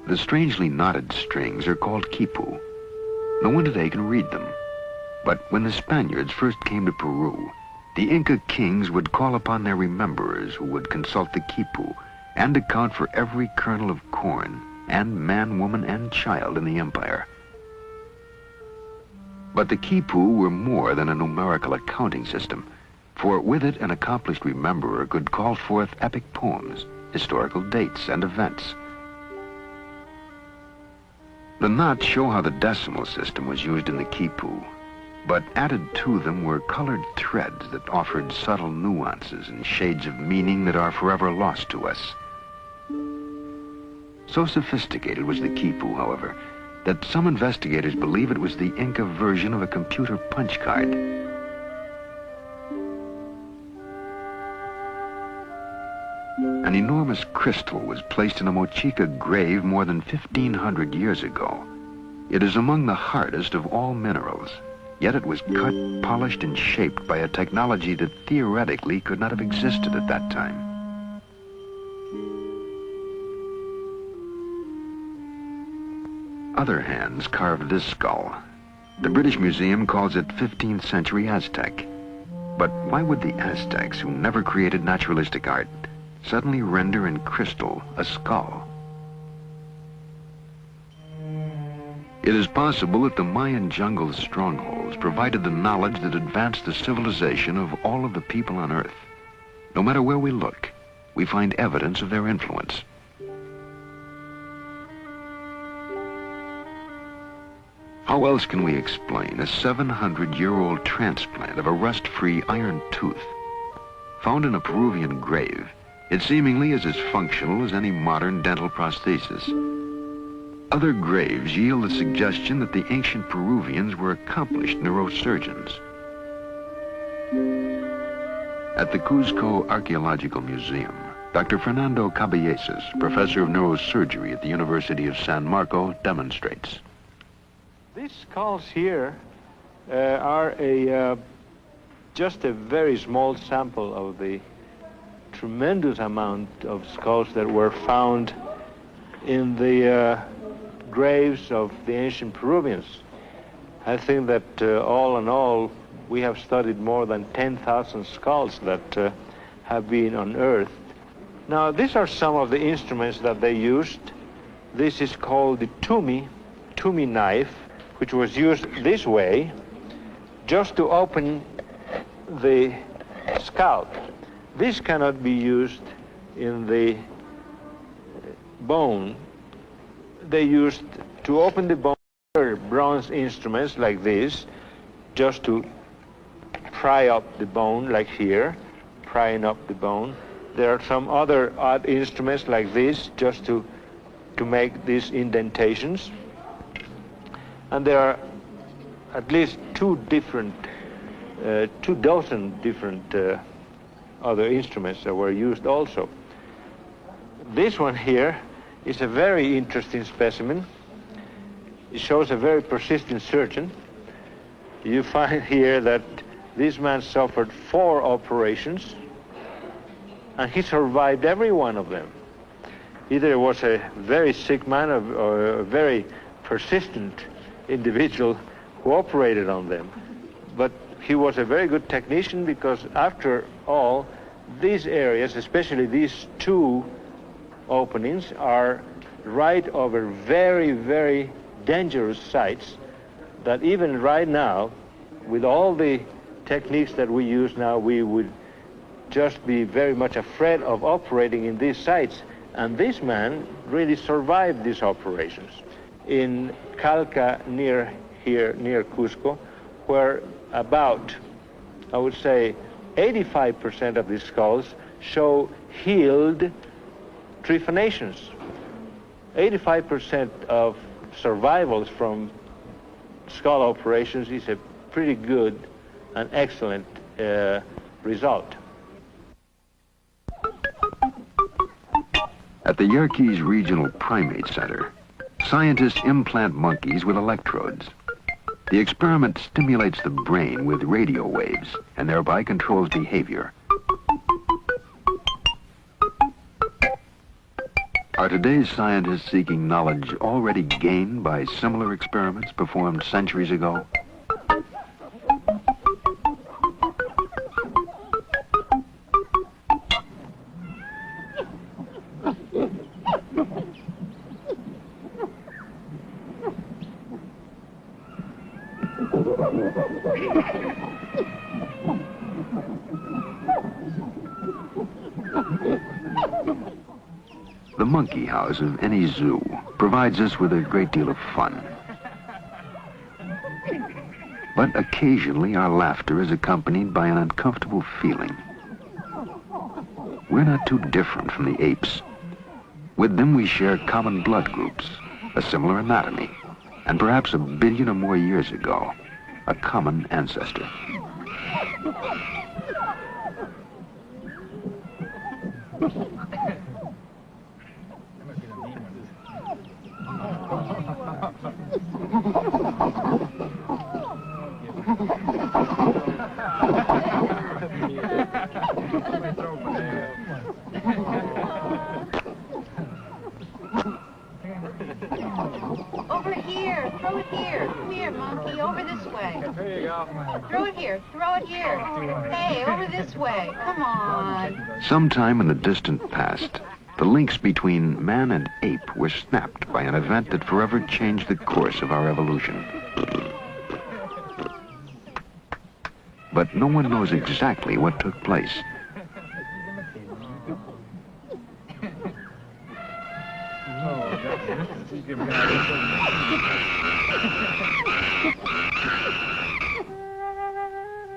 The strangely knotted strings are called quipu. No one today can read them. But when the Spaniards first came to Peru, the Inca kings would call upon their rememberers who would consult the quipu and account for every kernel of corn and man, woman, and child in the empire. But the quipu were more than a numerical accounting system, for with it an accomplished rememberer could call forth epic poems, historical dates, and events. The knots show how the decimal system was used in the quipu, but added to them were colored threads that offered subtle nuances and shades of meaning that are forever lost to us. So sophisticated was the quipu, however, that some investigators believe it was the Inca version of a computer punch card. An enormous crystal was placed in a Mochica grave more than 1,500 years ago. It is among the hardest of all minerals, yet it was cut, polished, and shaped by a technology that theoretically could not have existed at that time. Other hands carved this skull. The British Museum calls it 15th century Aztec. But why would the Aztecs, who never created naturalistic art, suddenly render in crystal a skull? It is possible that the Mayan jungle strongholds provided the knowledge that advanced the civilization of all of the people on Earth. No matter where we look, we find evidence of their influence. How else can we explain a 700-year-old transplant of a rust-free iron tooth? Found in a Peruvian grave, it seemingly is as functional as any modern dental prosthesis. Other graves yield the suggestion that the ancient Peruvians were accomplished neurosurgeons. At the Cuzco Archaeological Museum, Dr. Fernando Caballesas, professor of neurosurgery at the University of San Marco, demonstrates. These skulls here are just a very small sample of the tremendous amount of skulls that were found in the graves of the ancient Peruvians. I think that all in all, we have studied more than 10,000 skulls that have been unearthed. Now, these are some of the instruments that they used. This is called the tumi knife, which was used this way just to open the scalp. This cannot be used in the bone. They used to open the bone bronze instruments like this, just to pry up the bone, like here, prying up the bone. There are some other odd instruments like this, just to make these indentations. And there are at least two dozen different other instruments that were used also. This one here is a very interesting specimen. It shows a very persistent surgeon. You find here that this man suffered 4 operations, and he survived every one of them. Either it was a very sick man or a very persistent individual who operated on them. But he was a very good technician, because after all, these areas, especially these 2 openings, are right over very, very dangerous sites that even right now, with all the techniques that we use now, we would just be very much afraid of operating in these sites. And this man really survived these operations. In Calca, near here, near Cusco, where about, I would say, 85% of these skulls show healed trephanations. 85% of survivals from skull operations is a pretty good and excellent result. At the Yerkes Regional Primate Center, scientists implant monkeys with electrodes. The experiment stimulates the brain with radio waves and thereby controls behavior. Are today's scientists seeking knowledge already gained by similar experiments performed centuries ago? The monkey house of any zoo provides us with a great deal of fun. But occasionally our laughter is accompanied by an uncomfortable feeling. We're not too different from the apes. With them we share common blood groups, a similar anatomy, and perhaps 1 billion or more years ago, a common ancestor. Over here. Throw it here. Come here, monkey. Over this way. There you go. Throw it here. Throw it here. Hey, over this way. Come on. Sometime in the distant past, the links between man and ape were snapped by an event that forever changed the course of our evolution. But no one knows exactly what took place.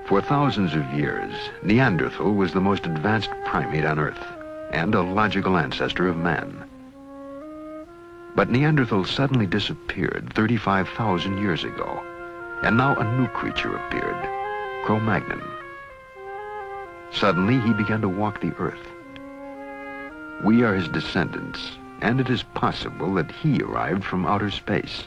For thousands of years, Neanderthal was the most advanced primate on Earth and a logical ancestor of man. But Neanderthal suddenly disappeared 35,000 years ago, and now a new creature appeared, Cro-Magnon. Suddenly, he began to walk the Earth. We are his descendants, and it is possible that he arrived from outer space.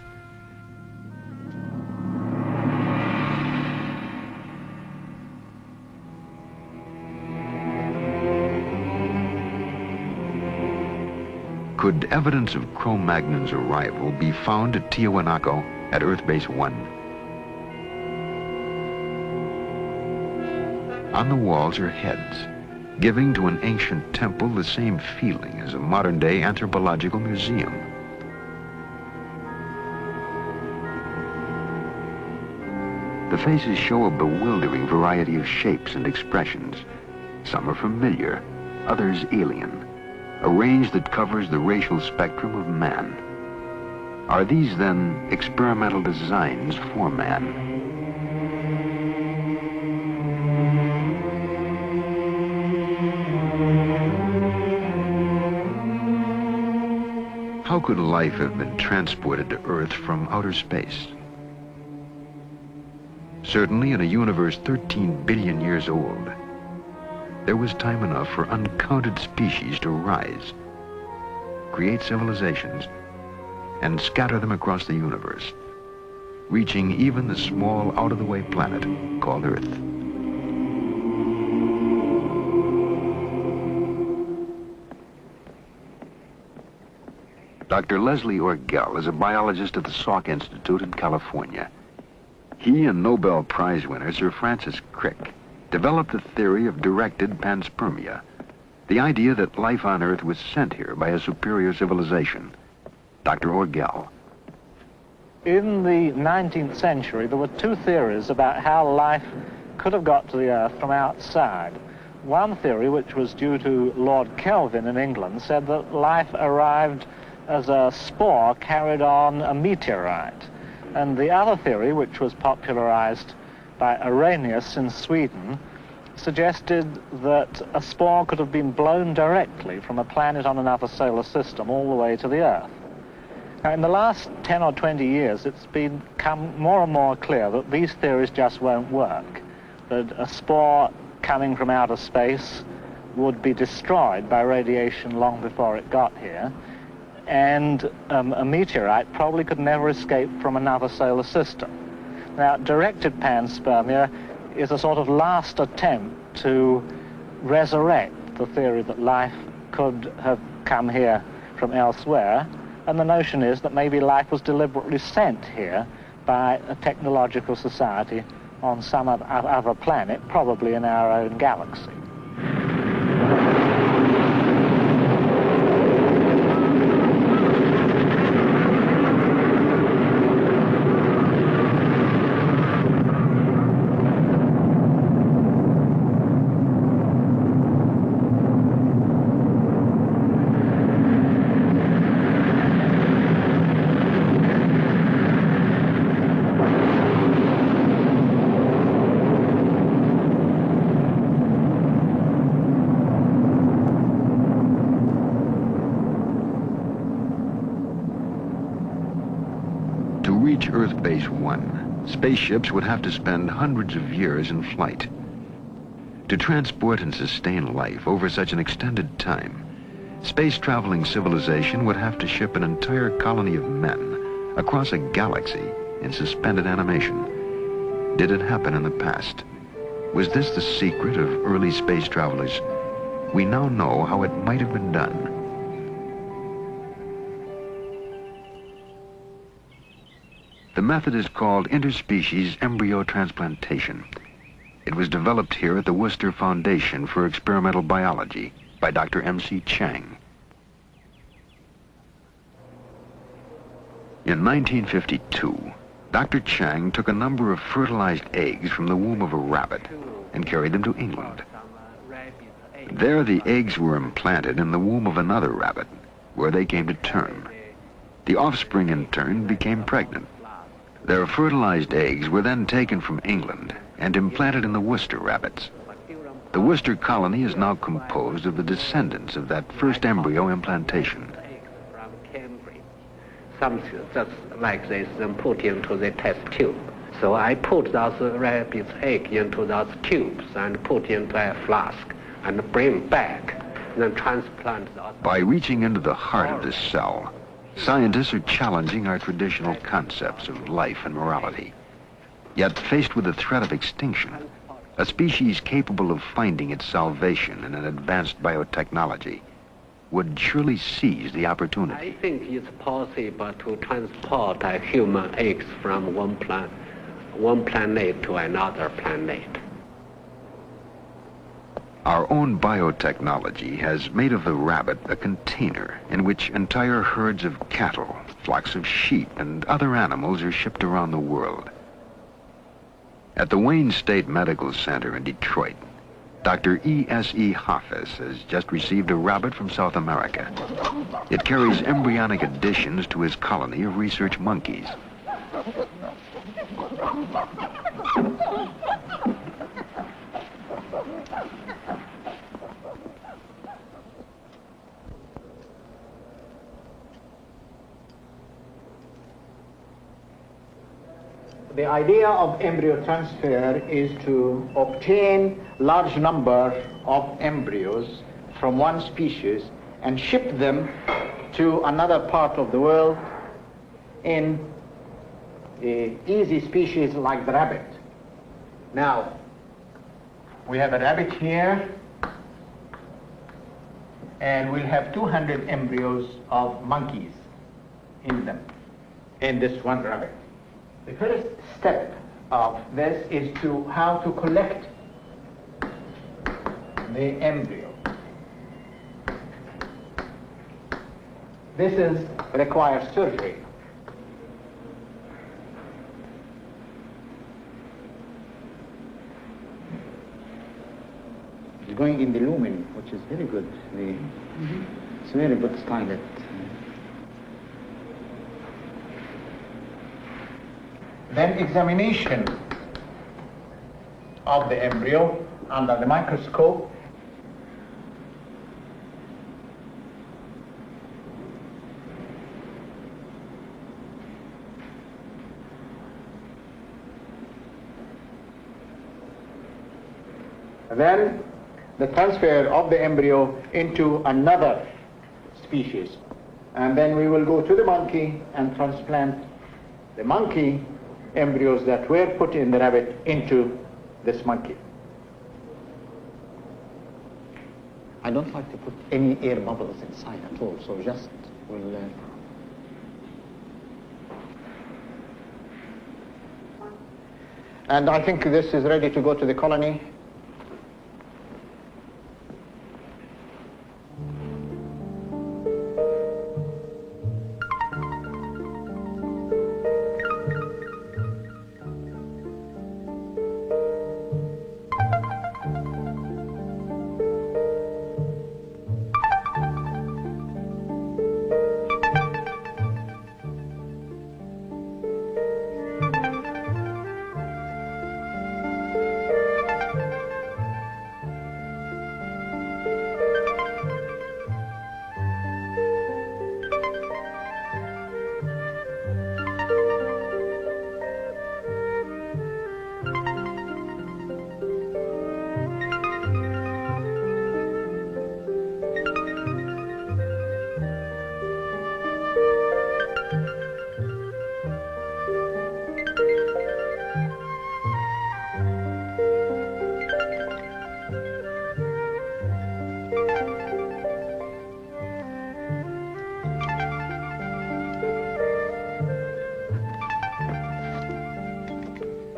Could evidence of Cro-Magnon's arrival be found at Tiwanaku at Earth Base 1? On the walls are heads, giving to an ancient temple the same feeling as a modern-day anthropological museum. The faces show a bewildering variety of shapes and expressions. Some are familiar, others alien, a range that covers the racial spectrum of man. Are these, then, experimental designs for man? How could life have been transported to Earth from outer space? Certainly in a universe 13 billion years old, there was time enough for uncounted species to rise, create civilizations, and scatter them across the universe, reaching even the small, out-of-the-way planet called Earth. Dr. Leslie Orgel is a biologist at the Salk Institute in California. He and Nobel Prize winner Sir Francis Crick developed the theory of directed panspermia, the idea that life on Earth was sent here by a superior civilization. Dr. Orgel. In the 19th century, there were two theories about how life could have got to the Earth from outside. One theory, which was due to Lord Kelvin in England, said that life arrived as a spore carried on a meteorite. And the other theory, which was popularized by Arrhenius in Sweden, suggested that a spore could have been blown directly from a planet on another solar system all the way to the Earth. Now, in the last 10 or 20 years, it's become more and more clear that these theories just won't work, that a spore coming from outer space would be destroyed by radiation long before it got here, and a meteorite probably could never escape from another solar system. Now, directed panspermia is a sort of last attempt to resurrect the theory that life could have come here from elsewhere, and the notion is that maybe life was deliberately sent here by a technological society on some other planet, probably in our own galaxy. Earth Base 1, spaceships would have to spend hundreds of years in flight. To transport and sustain life over such an extended time, space-traveling civilization would have to ship an entire colony of men across a galaxy in suspended animation. Did it happen in the past? Was this the secret of early space travelers? We now know how it might have been done. The method is called interspecies embryo transplantation. It was developed here at the Worcester Foundation for Experimental Biology by Dr. M.C. Chang. In 1952, Dr. Chang took a number of fertilized eggs from the womb of a rabbit and carried them to England. There, the eggs were implanted in the womb of another rabbit, where they came to term. The offspring, in turn, became pregnant. Their fertilized eggs were then taken from England and implanted in the Worcester rabbits. The Worcester colony is now composed of the descendants of that first embryo implantation. Something just like this, then put into the test tube. So I put those rabbit's egg into those tubes and put into a flask and bring back, then transplant those. By reaching into the heart of the cell, scientists are challenging our traditional concepts of life and morality. Yet, faced with the threat of extinction, a species capable of finding its salvation in an advanced biotechnology would surely seize the opportunity. I think it's possible to transport human eggs from one planet to another planet. Our own biotechnology has made of the rabbit a container in which entire herds of cattle, flocks of sheep, and other animals are shipped around the world. At the Wayne State Medical Center in Detroit, Dr. E.S.E. Hoffes has just received a rabbit from South America. It carries embryonic additions to his colony of research monkeys. The idea of embryo transfer is to obtain large number of embryos from one species and ship them to another part of the world in an easy species like the rabbit. Now, we have a rabbit here, and we'll have 200 embryos of monkeys in them, in this one rabbit. The first step of this is how to collect the embryo. This requires surgery. It's going in the lumen, which is very good. It's a very good stylet. Then examination of the embryo under the microscope. Then the transfer of the embryo into another species. And then we will go to the monkey and transplant the monkey embryos that were put in the rabbit into this monkey. I don't like to put any air bubbles inside at all, so just we'll... And I think this is ready to go to the colony.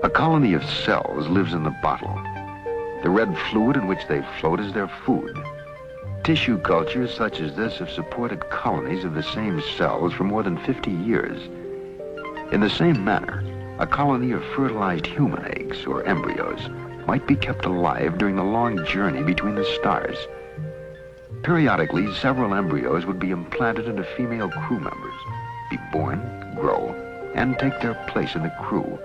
A colony of cells lives in the bottle. The red fluid in which they float is their food. Tissue cultures such as this have supported colonies of the same cells for more than 50 years. In the same manner, a colony of fertilized human eggs or embryos might be kept alive during the long journey between the stars. Periodically, several embryos would be implanted into female crew members, be born, grow, and take their place in the crew,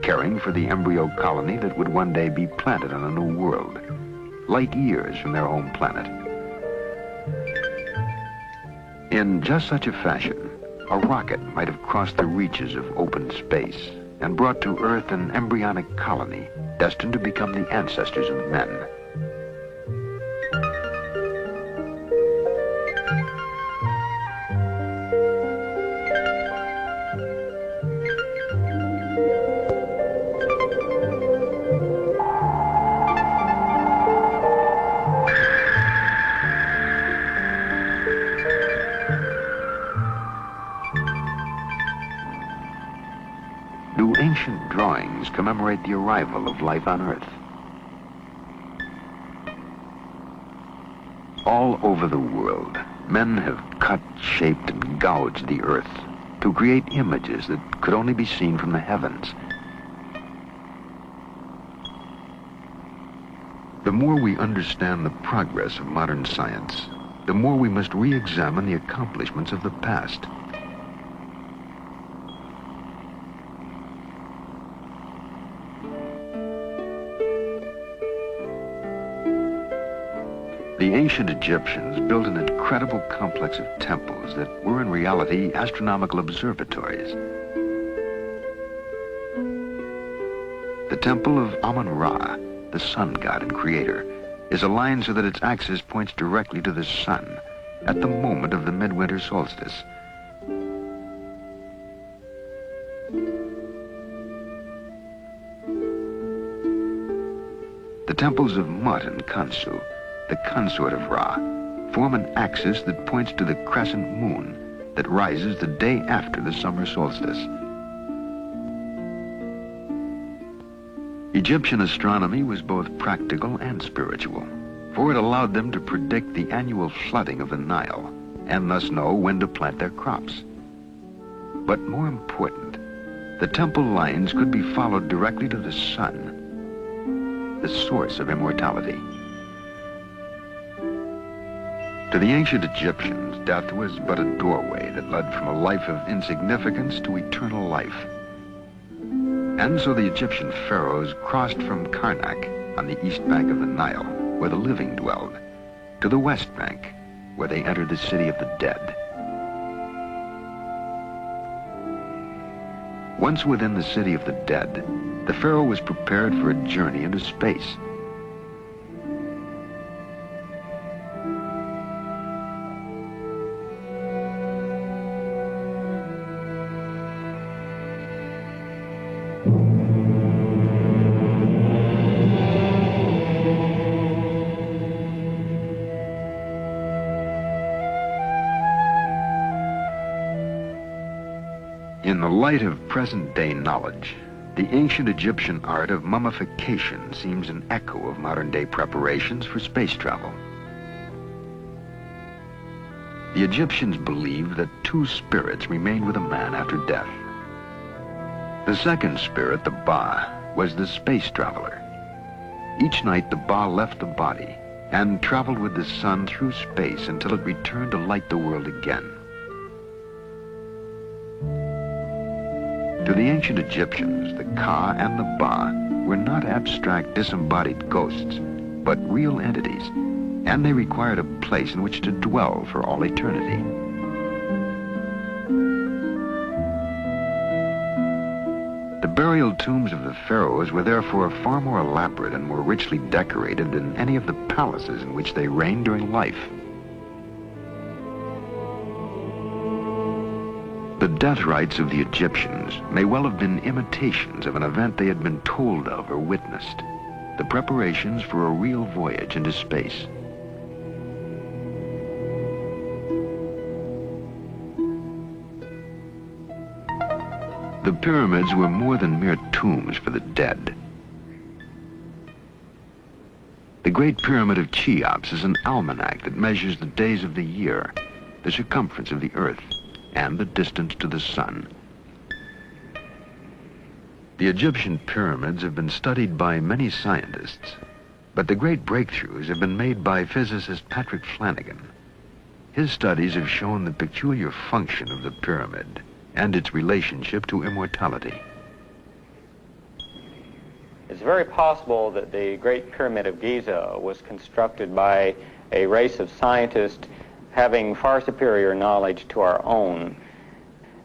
caring for the embryo colony that would one day be planted on a new world, light years from their home planet. In just such a fashion, a rocket might have crossed the reaches of open space and brought to Earth an embryonic colony destined to become the ancestors of men. buildings commemorate the arrival of life on Earth. All over the world, men have cut, shaped, and gouged the Earth to create images that could only be seen from the heavens. The more we understand the progress of modern science, the more we must re-examine the accomplishments of the past. The ancient Egyptians built an incredible complex of temples that were in reality astronomical observatories. The temple of Amun-Ra, the sun god and creator, is aligned so that its axis points directly to the sun at the moment of the midwinter solstice. The temples of Mut and Khonsu, the consort of Ra, form an axis that points to the crescent moon that rises the day after the summer solstice. Egyptian astronomy was both practical and spiritual, for it allowed them to predict the annual flooding of the Nile and thus know when to plant their crops. But more important, the temple lines could be followed directly to the sun, the source of immortality. To the ancient Egyptians, death was but a doorway that led from a life of insignificance to eternal life. And so the Egyptian pharaohs crossed from Karnak on the east bank of the Nile, where the living dwelled, to the west bank, where they entered the city of the dead. Once within the city of the dead, the pharaoh was prepared for a journey into space. In the light of present-day knowledge, the ancient Egyptian art of mummification seems an echo of modern-day preparations for space travel. The Egyptians believed that two spirits remained with a man after death. The second spirit, the Ba, was the space traveler. Each night, the Ba left the body and traveled with the sun through space until it returned to light the world again. To the ancient Egyptians, the Ka and the Ba were not abstract disembodied ghosts, but real entities, and they required a place in which to dwell for all eternity. The burial tombs of the pharaohs were therefore far more elaborate and more richly decorated than any of the palaces in which they reigned during life. The death rites of the Egyptians may well have been imitations of an event they had been told of or witnessed, the preparations for a real voyage into space. The pyramids were more than mere tombs for the dead. The Great Pyramid of Cheops is an almanac that measures the days of the year, the circumference of the earth, and the distance to the sun. The Egyptian pyramids have been studied by many scientists, but the great breakthroughs have been made by physicist Patrick Flanagan. His studies have shown the peculiar function of the pyramid and its relationship to immortality. It's very possible that the Great Pyramid of Giza was constructed by a race of scientists having far superior knowledge to our own.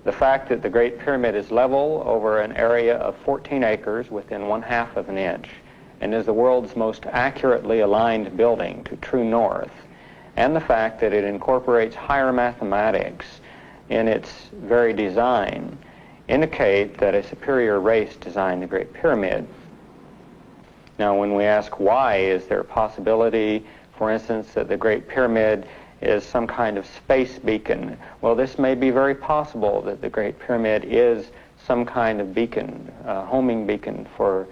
The fact that the Great Pyramid is level over an area of 14 acres within 1/2 of an inch and is the world's most accurately aligned building to true north, and the fact that it incorporates higher mathematics in its very design, indicate that a superior race designed the Great Pyramid. Now, when we ask why, is there a possibility, for instance, that the Great Pyramid is some kind of space beacon? Well, this may be very possible, that the Great Pyramid is some kind of beacon, homing beacon for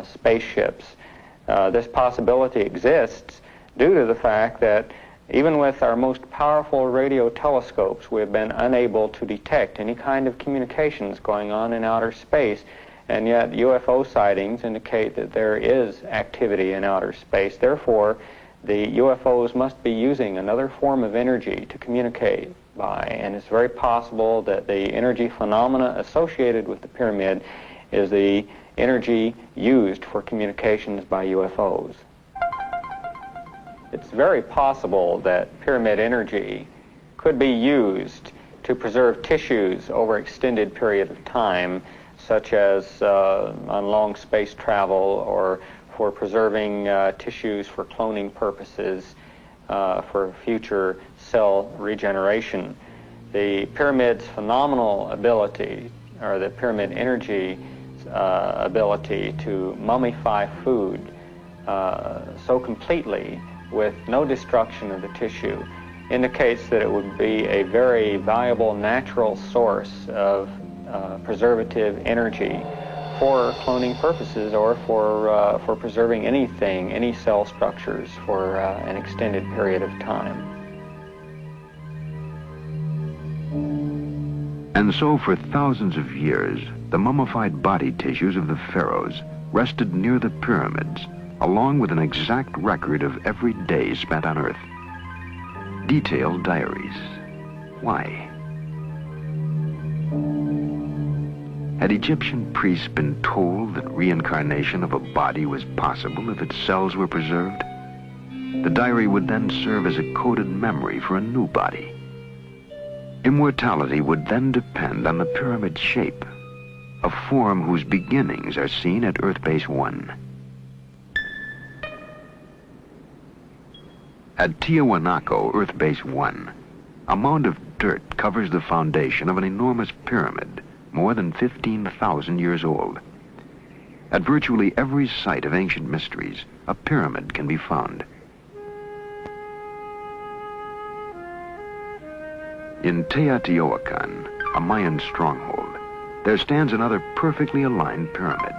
spaceships. This possibility exists due to the fact that even with our most powerful radio telescopes, we have been unable to detect any kind of communications going on in outer space, and yet UFO sightings indicate that there is activity in outer space. Therefore, the UFOs must be using another form of energy to communicate by, and it's very possible that the energy phenomena associated with the pyramid is the energy used for communications by UFOs. It's very possible that pyramid energy could be used to preserve tissues over extended period of time, such as on long space travel, or for preserving tissues for cloning purposes, for future cell regeneration. The pyramid's phenomenal ability, or the pyramid energy ability to mummify food so completely with no destruction of the tissue, indicates that it would be a very valuable natural source of preservative energy for cloning purposes, or for preserving anything, any cell structures for an extended period of time. And so for thousands of years, the mummified body tissues of the pharaohs rested near the pyramids, along with an exact record of every day spent on Earth. Detailed diaries. Why? Had Egyptian priests been told that reincarnation of a body was possible if its cells were preserved? The diary would then serve as a coded memory for a new body. Immortality would then depend on the pyramid shape, a form whose beginnings are seen at Earth Base 1. At Tiahuanaco, Earth Base 1, a mound of dirt covers the foundation of an enormous pyramid, more than 15,000 years old. At virtually every site of ancient mysteries, a pyramid can be found. In Teotihuacan, a Mayan stronghold, there stands another perfectly aligned pyramid.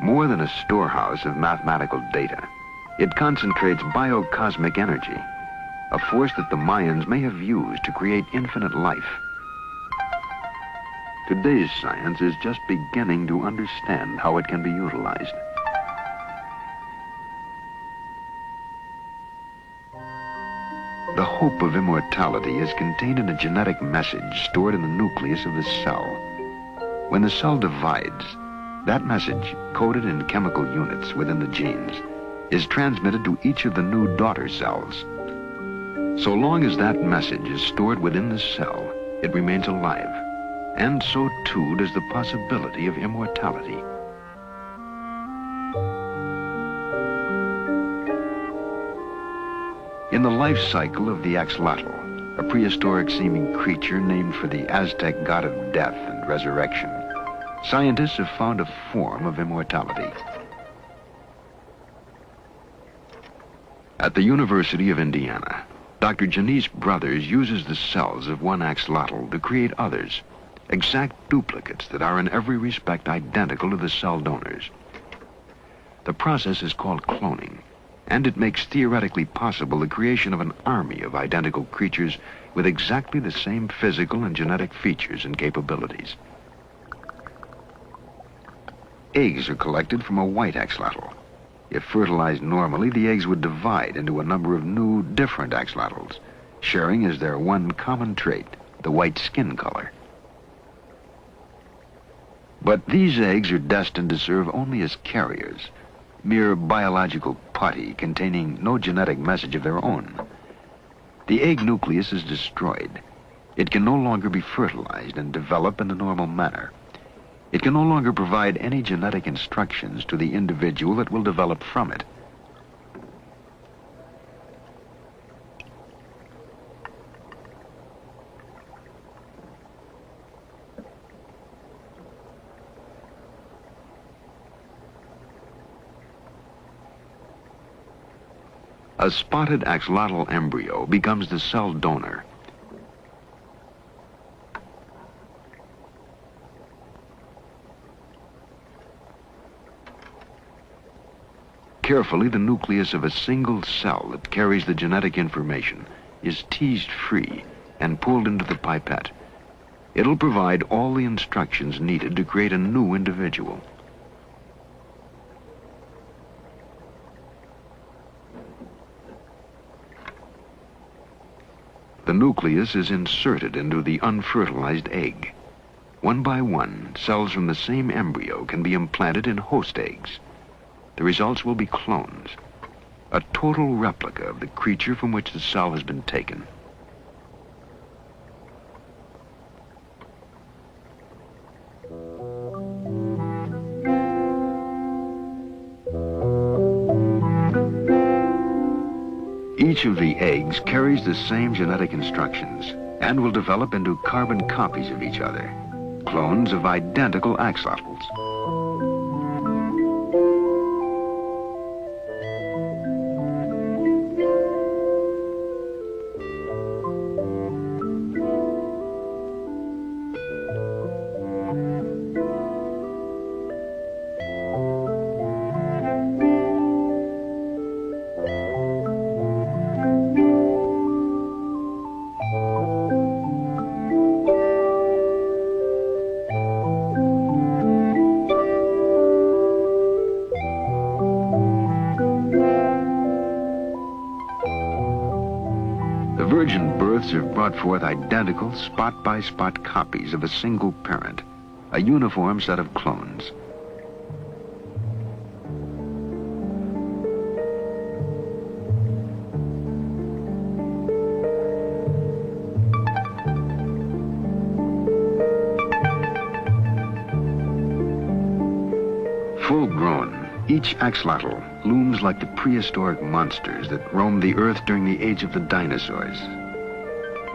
More than a storehouse of mathematical data, it concentrates biocosmic energy, a force that the Mayans may have used to create infinite life. Today's science is just beginning to understand how it can be utilized. The hope of immortality is contained in a genetic message stored in the nucleus of the cell. When the cell divides, that message, coded in chemical units within the genes, is transmitted to each of the new daughter cells. So long as that message is stored within the cell, it remains alive. And so too does the possibility of immortality. In the life cycle of the axolotl, a prehistoric-seeming creature named for the Aztec god of death and resurrection, scientists have found a form of immortality. At the University of Indiana, Dr. Janice Brothers uses the cells of one axolotl to create others, exact duplicates that are in every respect identical to the cell donors. The process is called cloning, and it makes theoretically possible the creation of an army of identical creatures with exactly the same physical and genetic features and capabilities. Eggs are collected from a white axolotl. If fertilized normally, the eggs would divide into a number of new, different axolotls, sharing as their one common trait, the white skin color. But these eggs are destined to serve only as carriers, mere biological putty containing no genetic message of their own. The egg nucleus is destroyed. It can no longer be fertilized and develop in the normal manner. It can no longer provide any genetic instructions to the individual that will develop from it. A spotted axolotl embryo becomes the cell donor. Carefully, the nucleus of a single cell that carries the genetic information is teased free and pulled into the pipette. It'll provide all the instructions needed to create a new individual. The nucleus is inserted into the unfertilized egg. One by one, cells from the same embryo can be implanted in host eggs. The results will be clones, a total replica of the creature from which the cell has been taken. Each of the eggs carries the same genetic instructions and will develop into carbon copies of each other, clones of identical axolotls. Virgin births have brought forth identical spot-by-spot copies of a single parent, a uniform set of clones. Full-grown, each axolotl looms like the prehistoric monsters that roamed the earth during the age of the dinosaurs.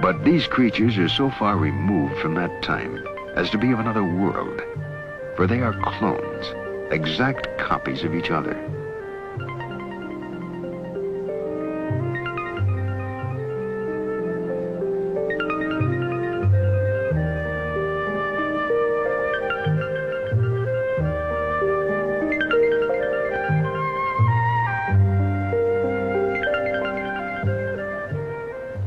But these creatures are so far removed from that time as to be of another world, for they are clones, exact copies of each other.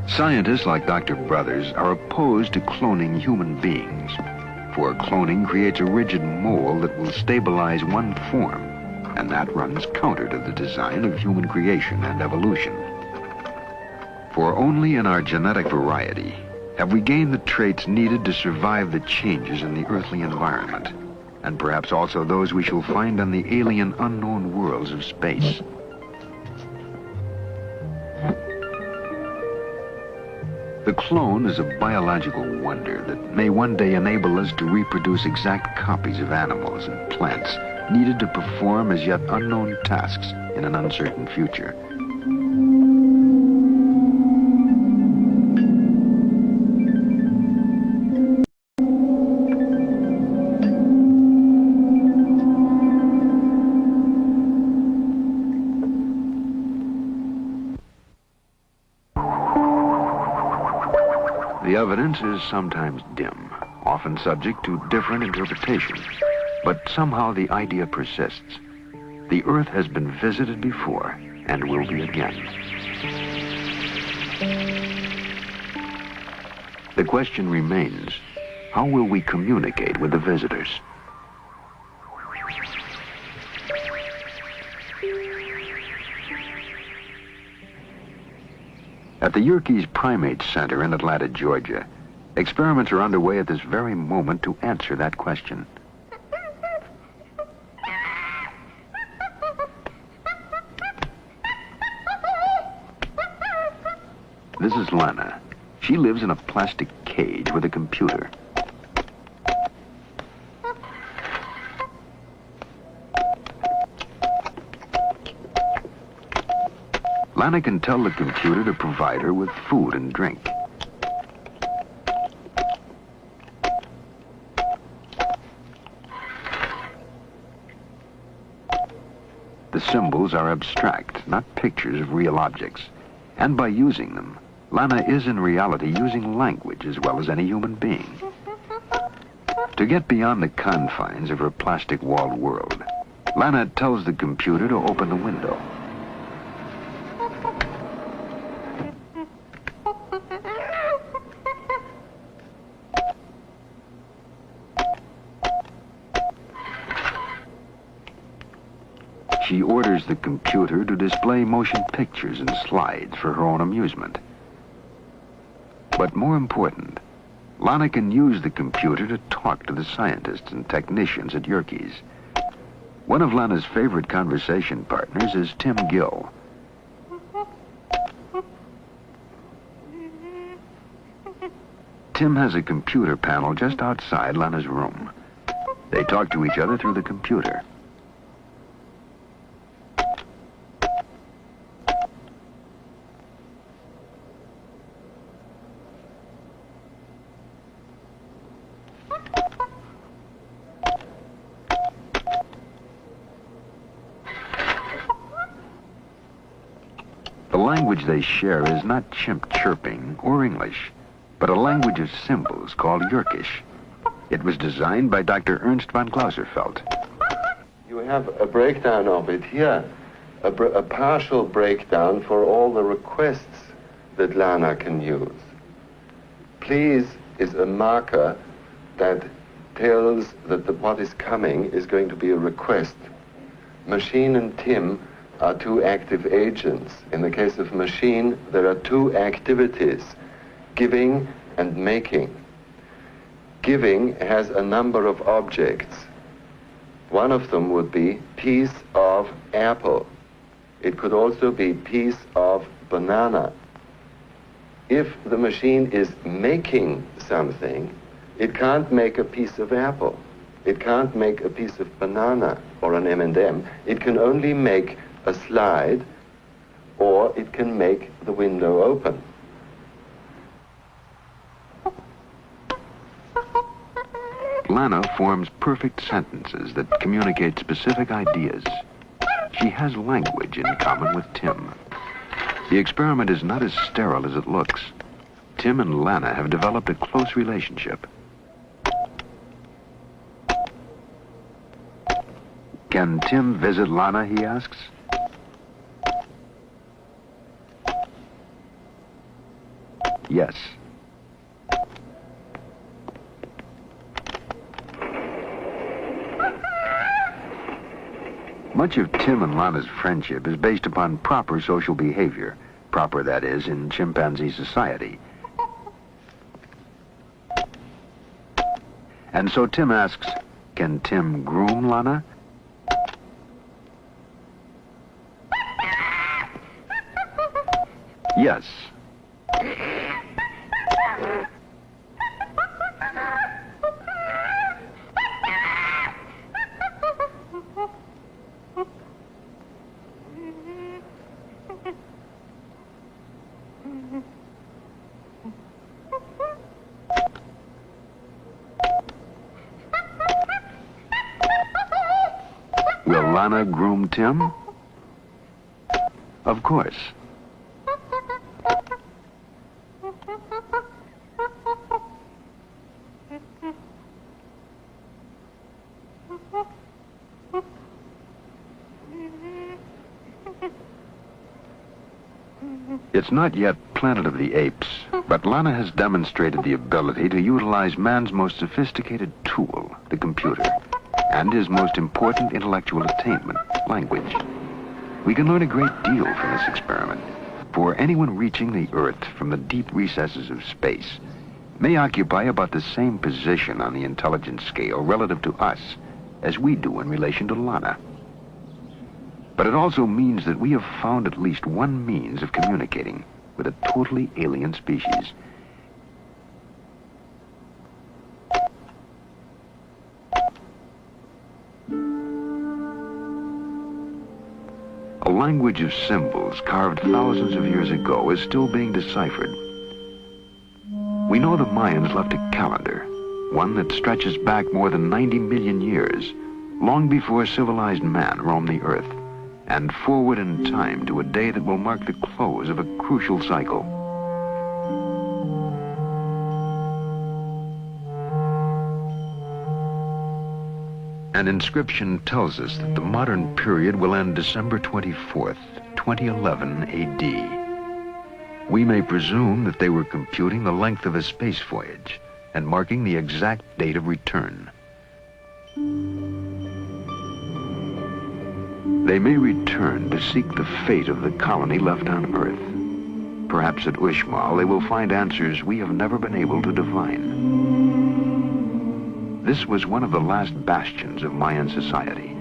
Scientists like Dr. Brothers are opposed to cloning human beings, for cloning creates a rigid mold that will stabilize one form, and that runs counter to the design of human creation and evolution. For only in our genetic variety have we gained the traits needed to survive the changes in the earthly environment, and perhaps also those we shall find on the alien unknown worlds of space. The clone is a biological wonder that may one day enable us to reproduce exact copies of animals and plants needed to perform as yet unknown tasks in an uncertain future. The evidence is sometimes dim, often subject to different interpretations, but somehow the idea persists. The Earth has been visited before and will be again. The question remains, how will we communicate with the visitors? At the Yerkes Primate Center in Atlanta, Georgia, experiments are underway at this very moment to answer that question. This is Lana. She lives in a plastic cage with a computer. Lana can tell the computer to provide her with food and drink. The symbols are abstract, not pictures of real objects. And by using them, Lana is in reality using language as well as any human being. To get beyond the confines of her plastic-walled world, Lana tells the computer to open the window. She orders the computer to display motion pictures and slides for her own amusement. But more important, Lana can use the computer to talk to the scientists and technicians at Yerkes. One of Lana's favorite conversation partners is Tim Gill. Tim has a computer panel just outside Lana's room. They talk to each other through the computer. The language they share is not chimp chirping or English, but a language of symbols called Yerkish. It was designed by Dr. Ernst von Clauserfeld. You have a breakdown of it here, a partial breakdown for all the requests that Lana can use. Please is a marker that tells that what is coming is going to be a request. Machine and Tim are two active agents. In the case of machine, there are two activities, giving and making. Giving has a number of objects. One of them would be piece of apple. It could also be piece of banana. If the machine is making something, it can't make a piece of apple. It can't make a piece of banana or an M&M. It can only make a slide, or it can make the window open. Lana forms perfect sentences that communicate specific ideas. She has language in common with Tim. The experiment is not as sterile as it looks. Tim and Lana have developed a close relationship. Can Tim visit Lana, he asks. Yes. Much of Tim and Lana's friendship is based upon proper social behavior. Proper, that is, in chimpanzee society. And so Tim asks, can Tim groom Lana? Yes. Will Lana groom Tim? Of course. It's not yet Planet of the Apes, but Lana has demonstrated the ability to utilize man's most sophisticated tool, the computer, and his most important intellectual attainment, language. We can learn a great deal from this experiment, for anyone reaching the Earth from the deep recesses of space may occupy about the same position on the intelligence scale relative to us as we do in relation to Lana. But it also means that we have found at least one means of communicating with a totally alien species. A language of symbols carved thousands of years ago is still being deciphered. We know the Mayans left a calendar, one that stretches back more than 90 million years, long before civilized man roamed the Earth, and forward in time to a day that will mark the close of a crucial cycle. An inscription tells us that the modern period will end December 24th, 2011 AD. We may presume that they were computing the length of a space voyage and marking the exact date of return. They may return to seek the fate of the colony left on Earth. Perhaps at Uxmal they will find answers we have never been able to divine. This was one of the last bastions of Mayan society,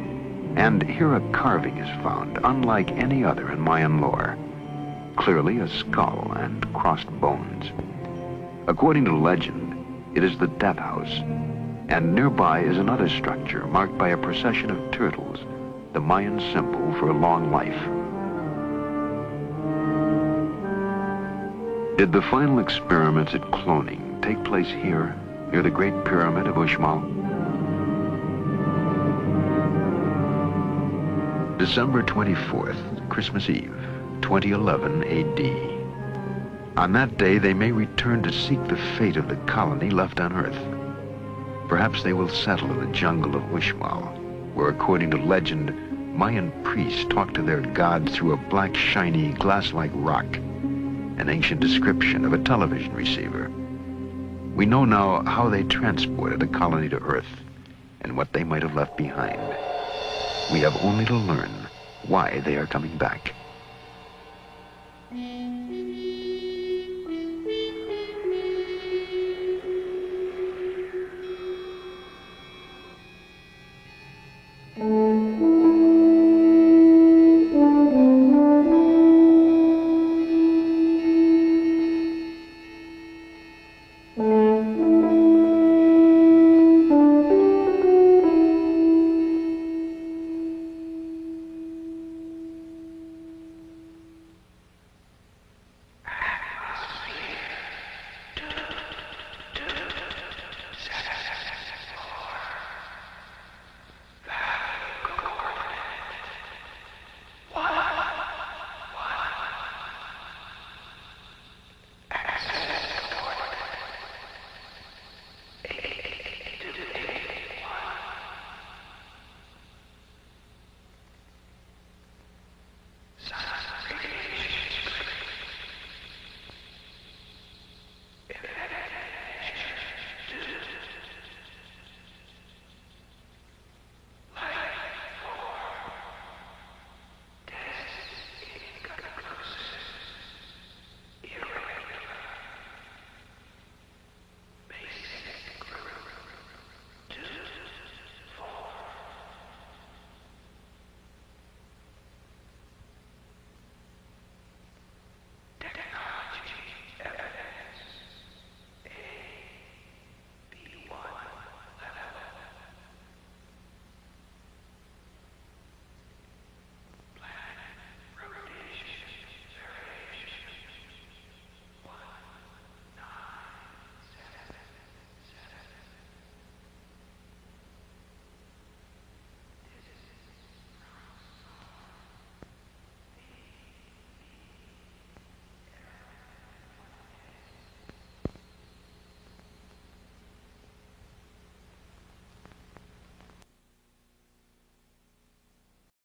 and here a carving is found unlike any other in Mayan lore. Clearly a skull and crossed bones. According to legend, it is the death house, and nearby is another structure marked by a procession of turtles, the Mayan symbol for a long life. Did the final experiments at cloning take place here, near the Great Pyramid of Uxmal? December 24th, Christmas Eve, 2011 AD. On that day, they may return to seek the fate of the colony left on Earth. Perhaps they will settle in the jungle of Uxmal, where, according to legend, Mayan priests talk to their god through a black, shiny, glass-like rock, an ancient description of a television receiver. We know now how they transported the colony to Earth and what they might have left behind. We have only to learn why they are coming back.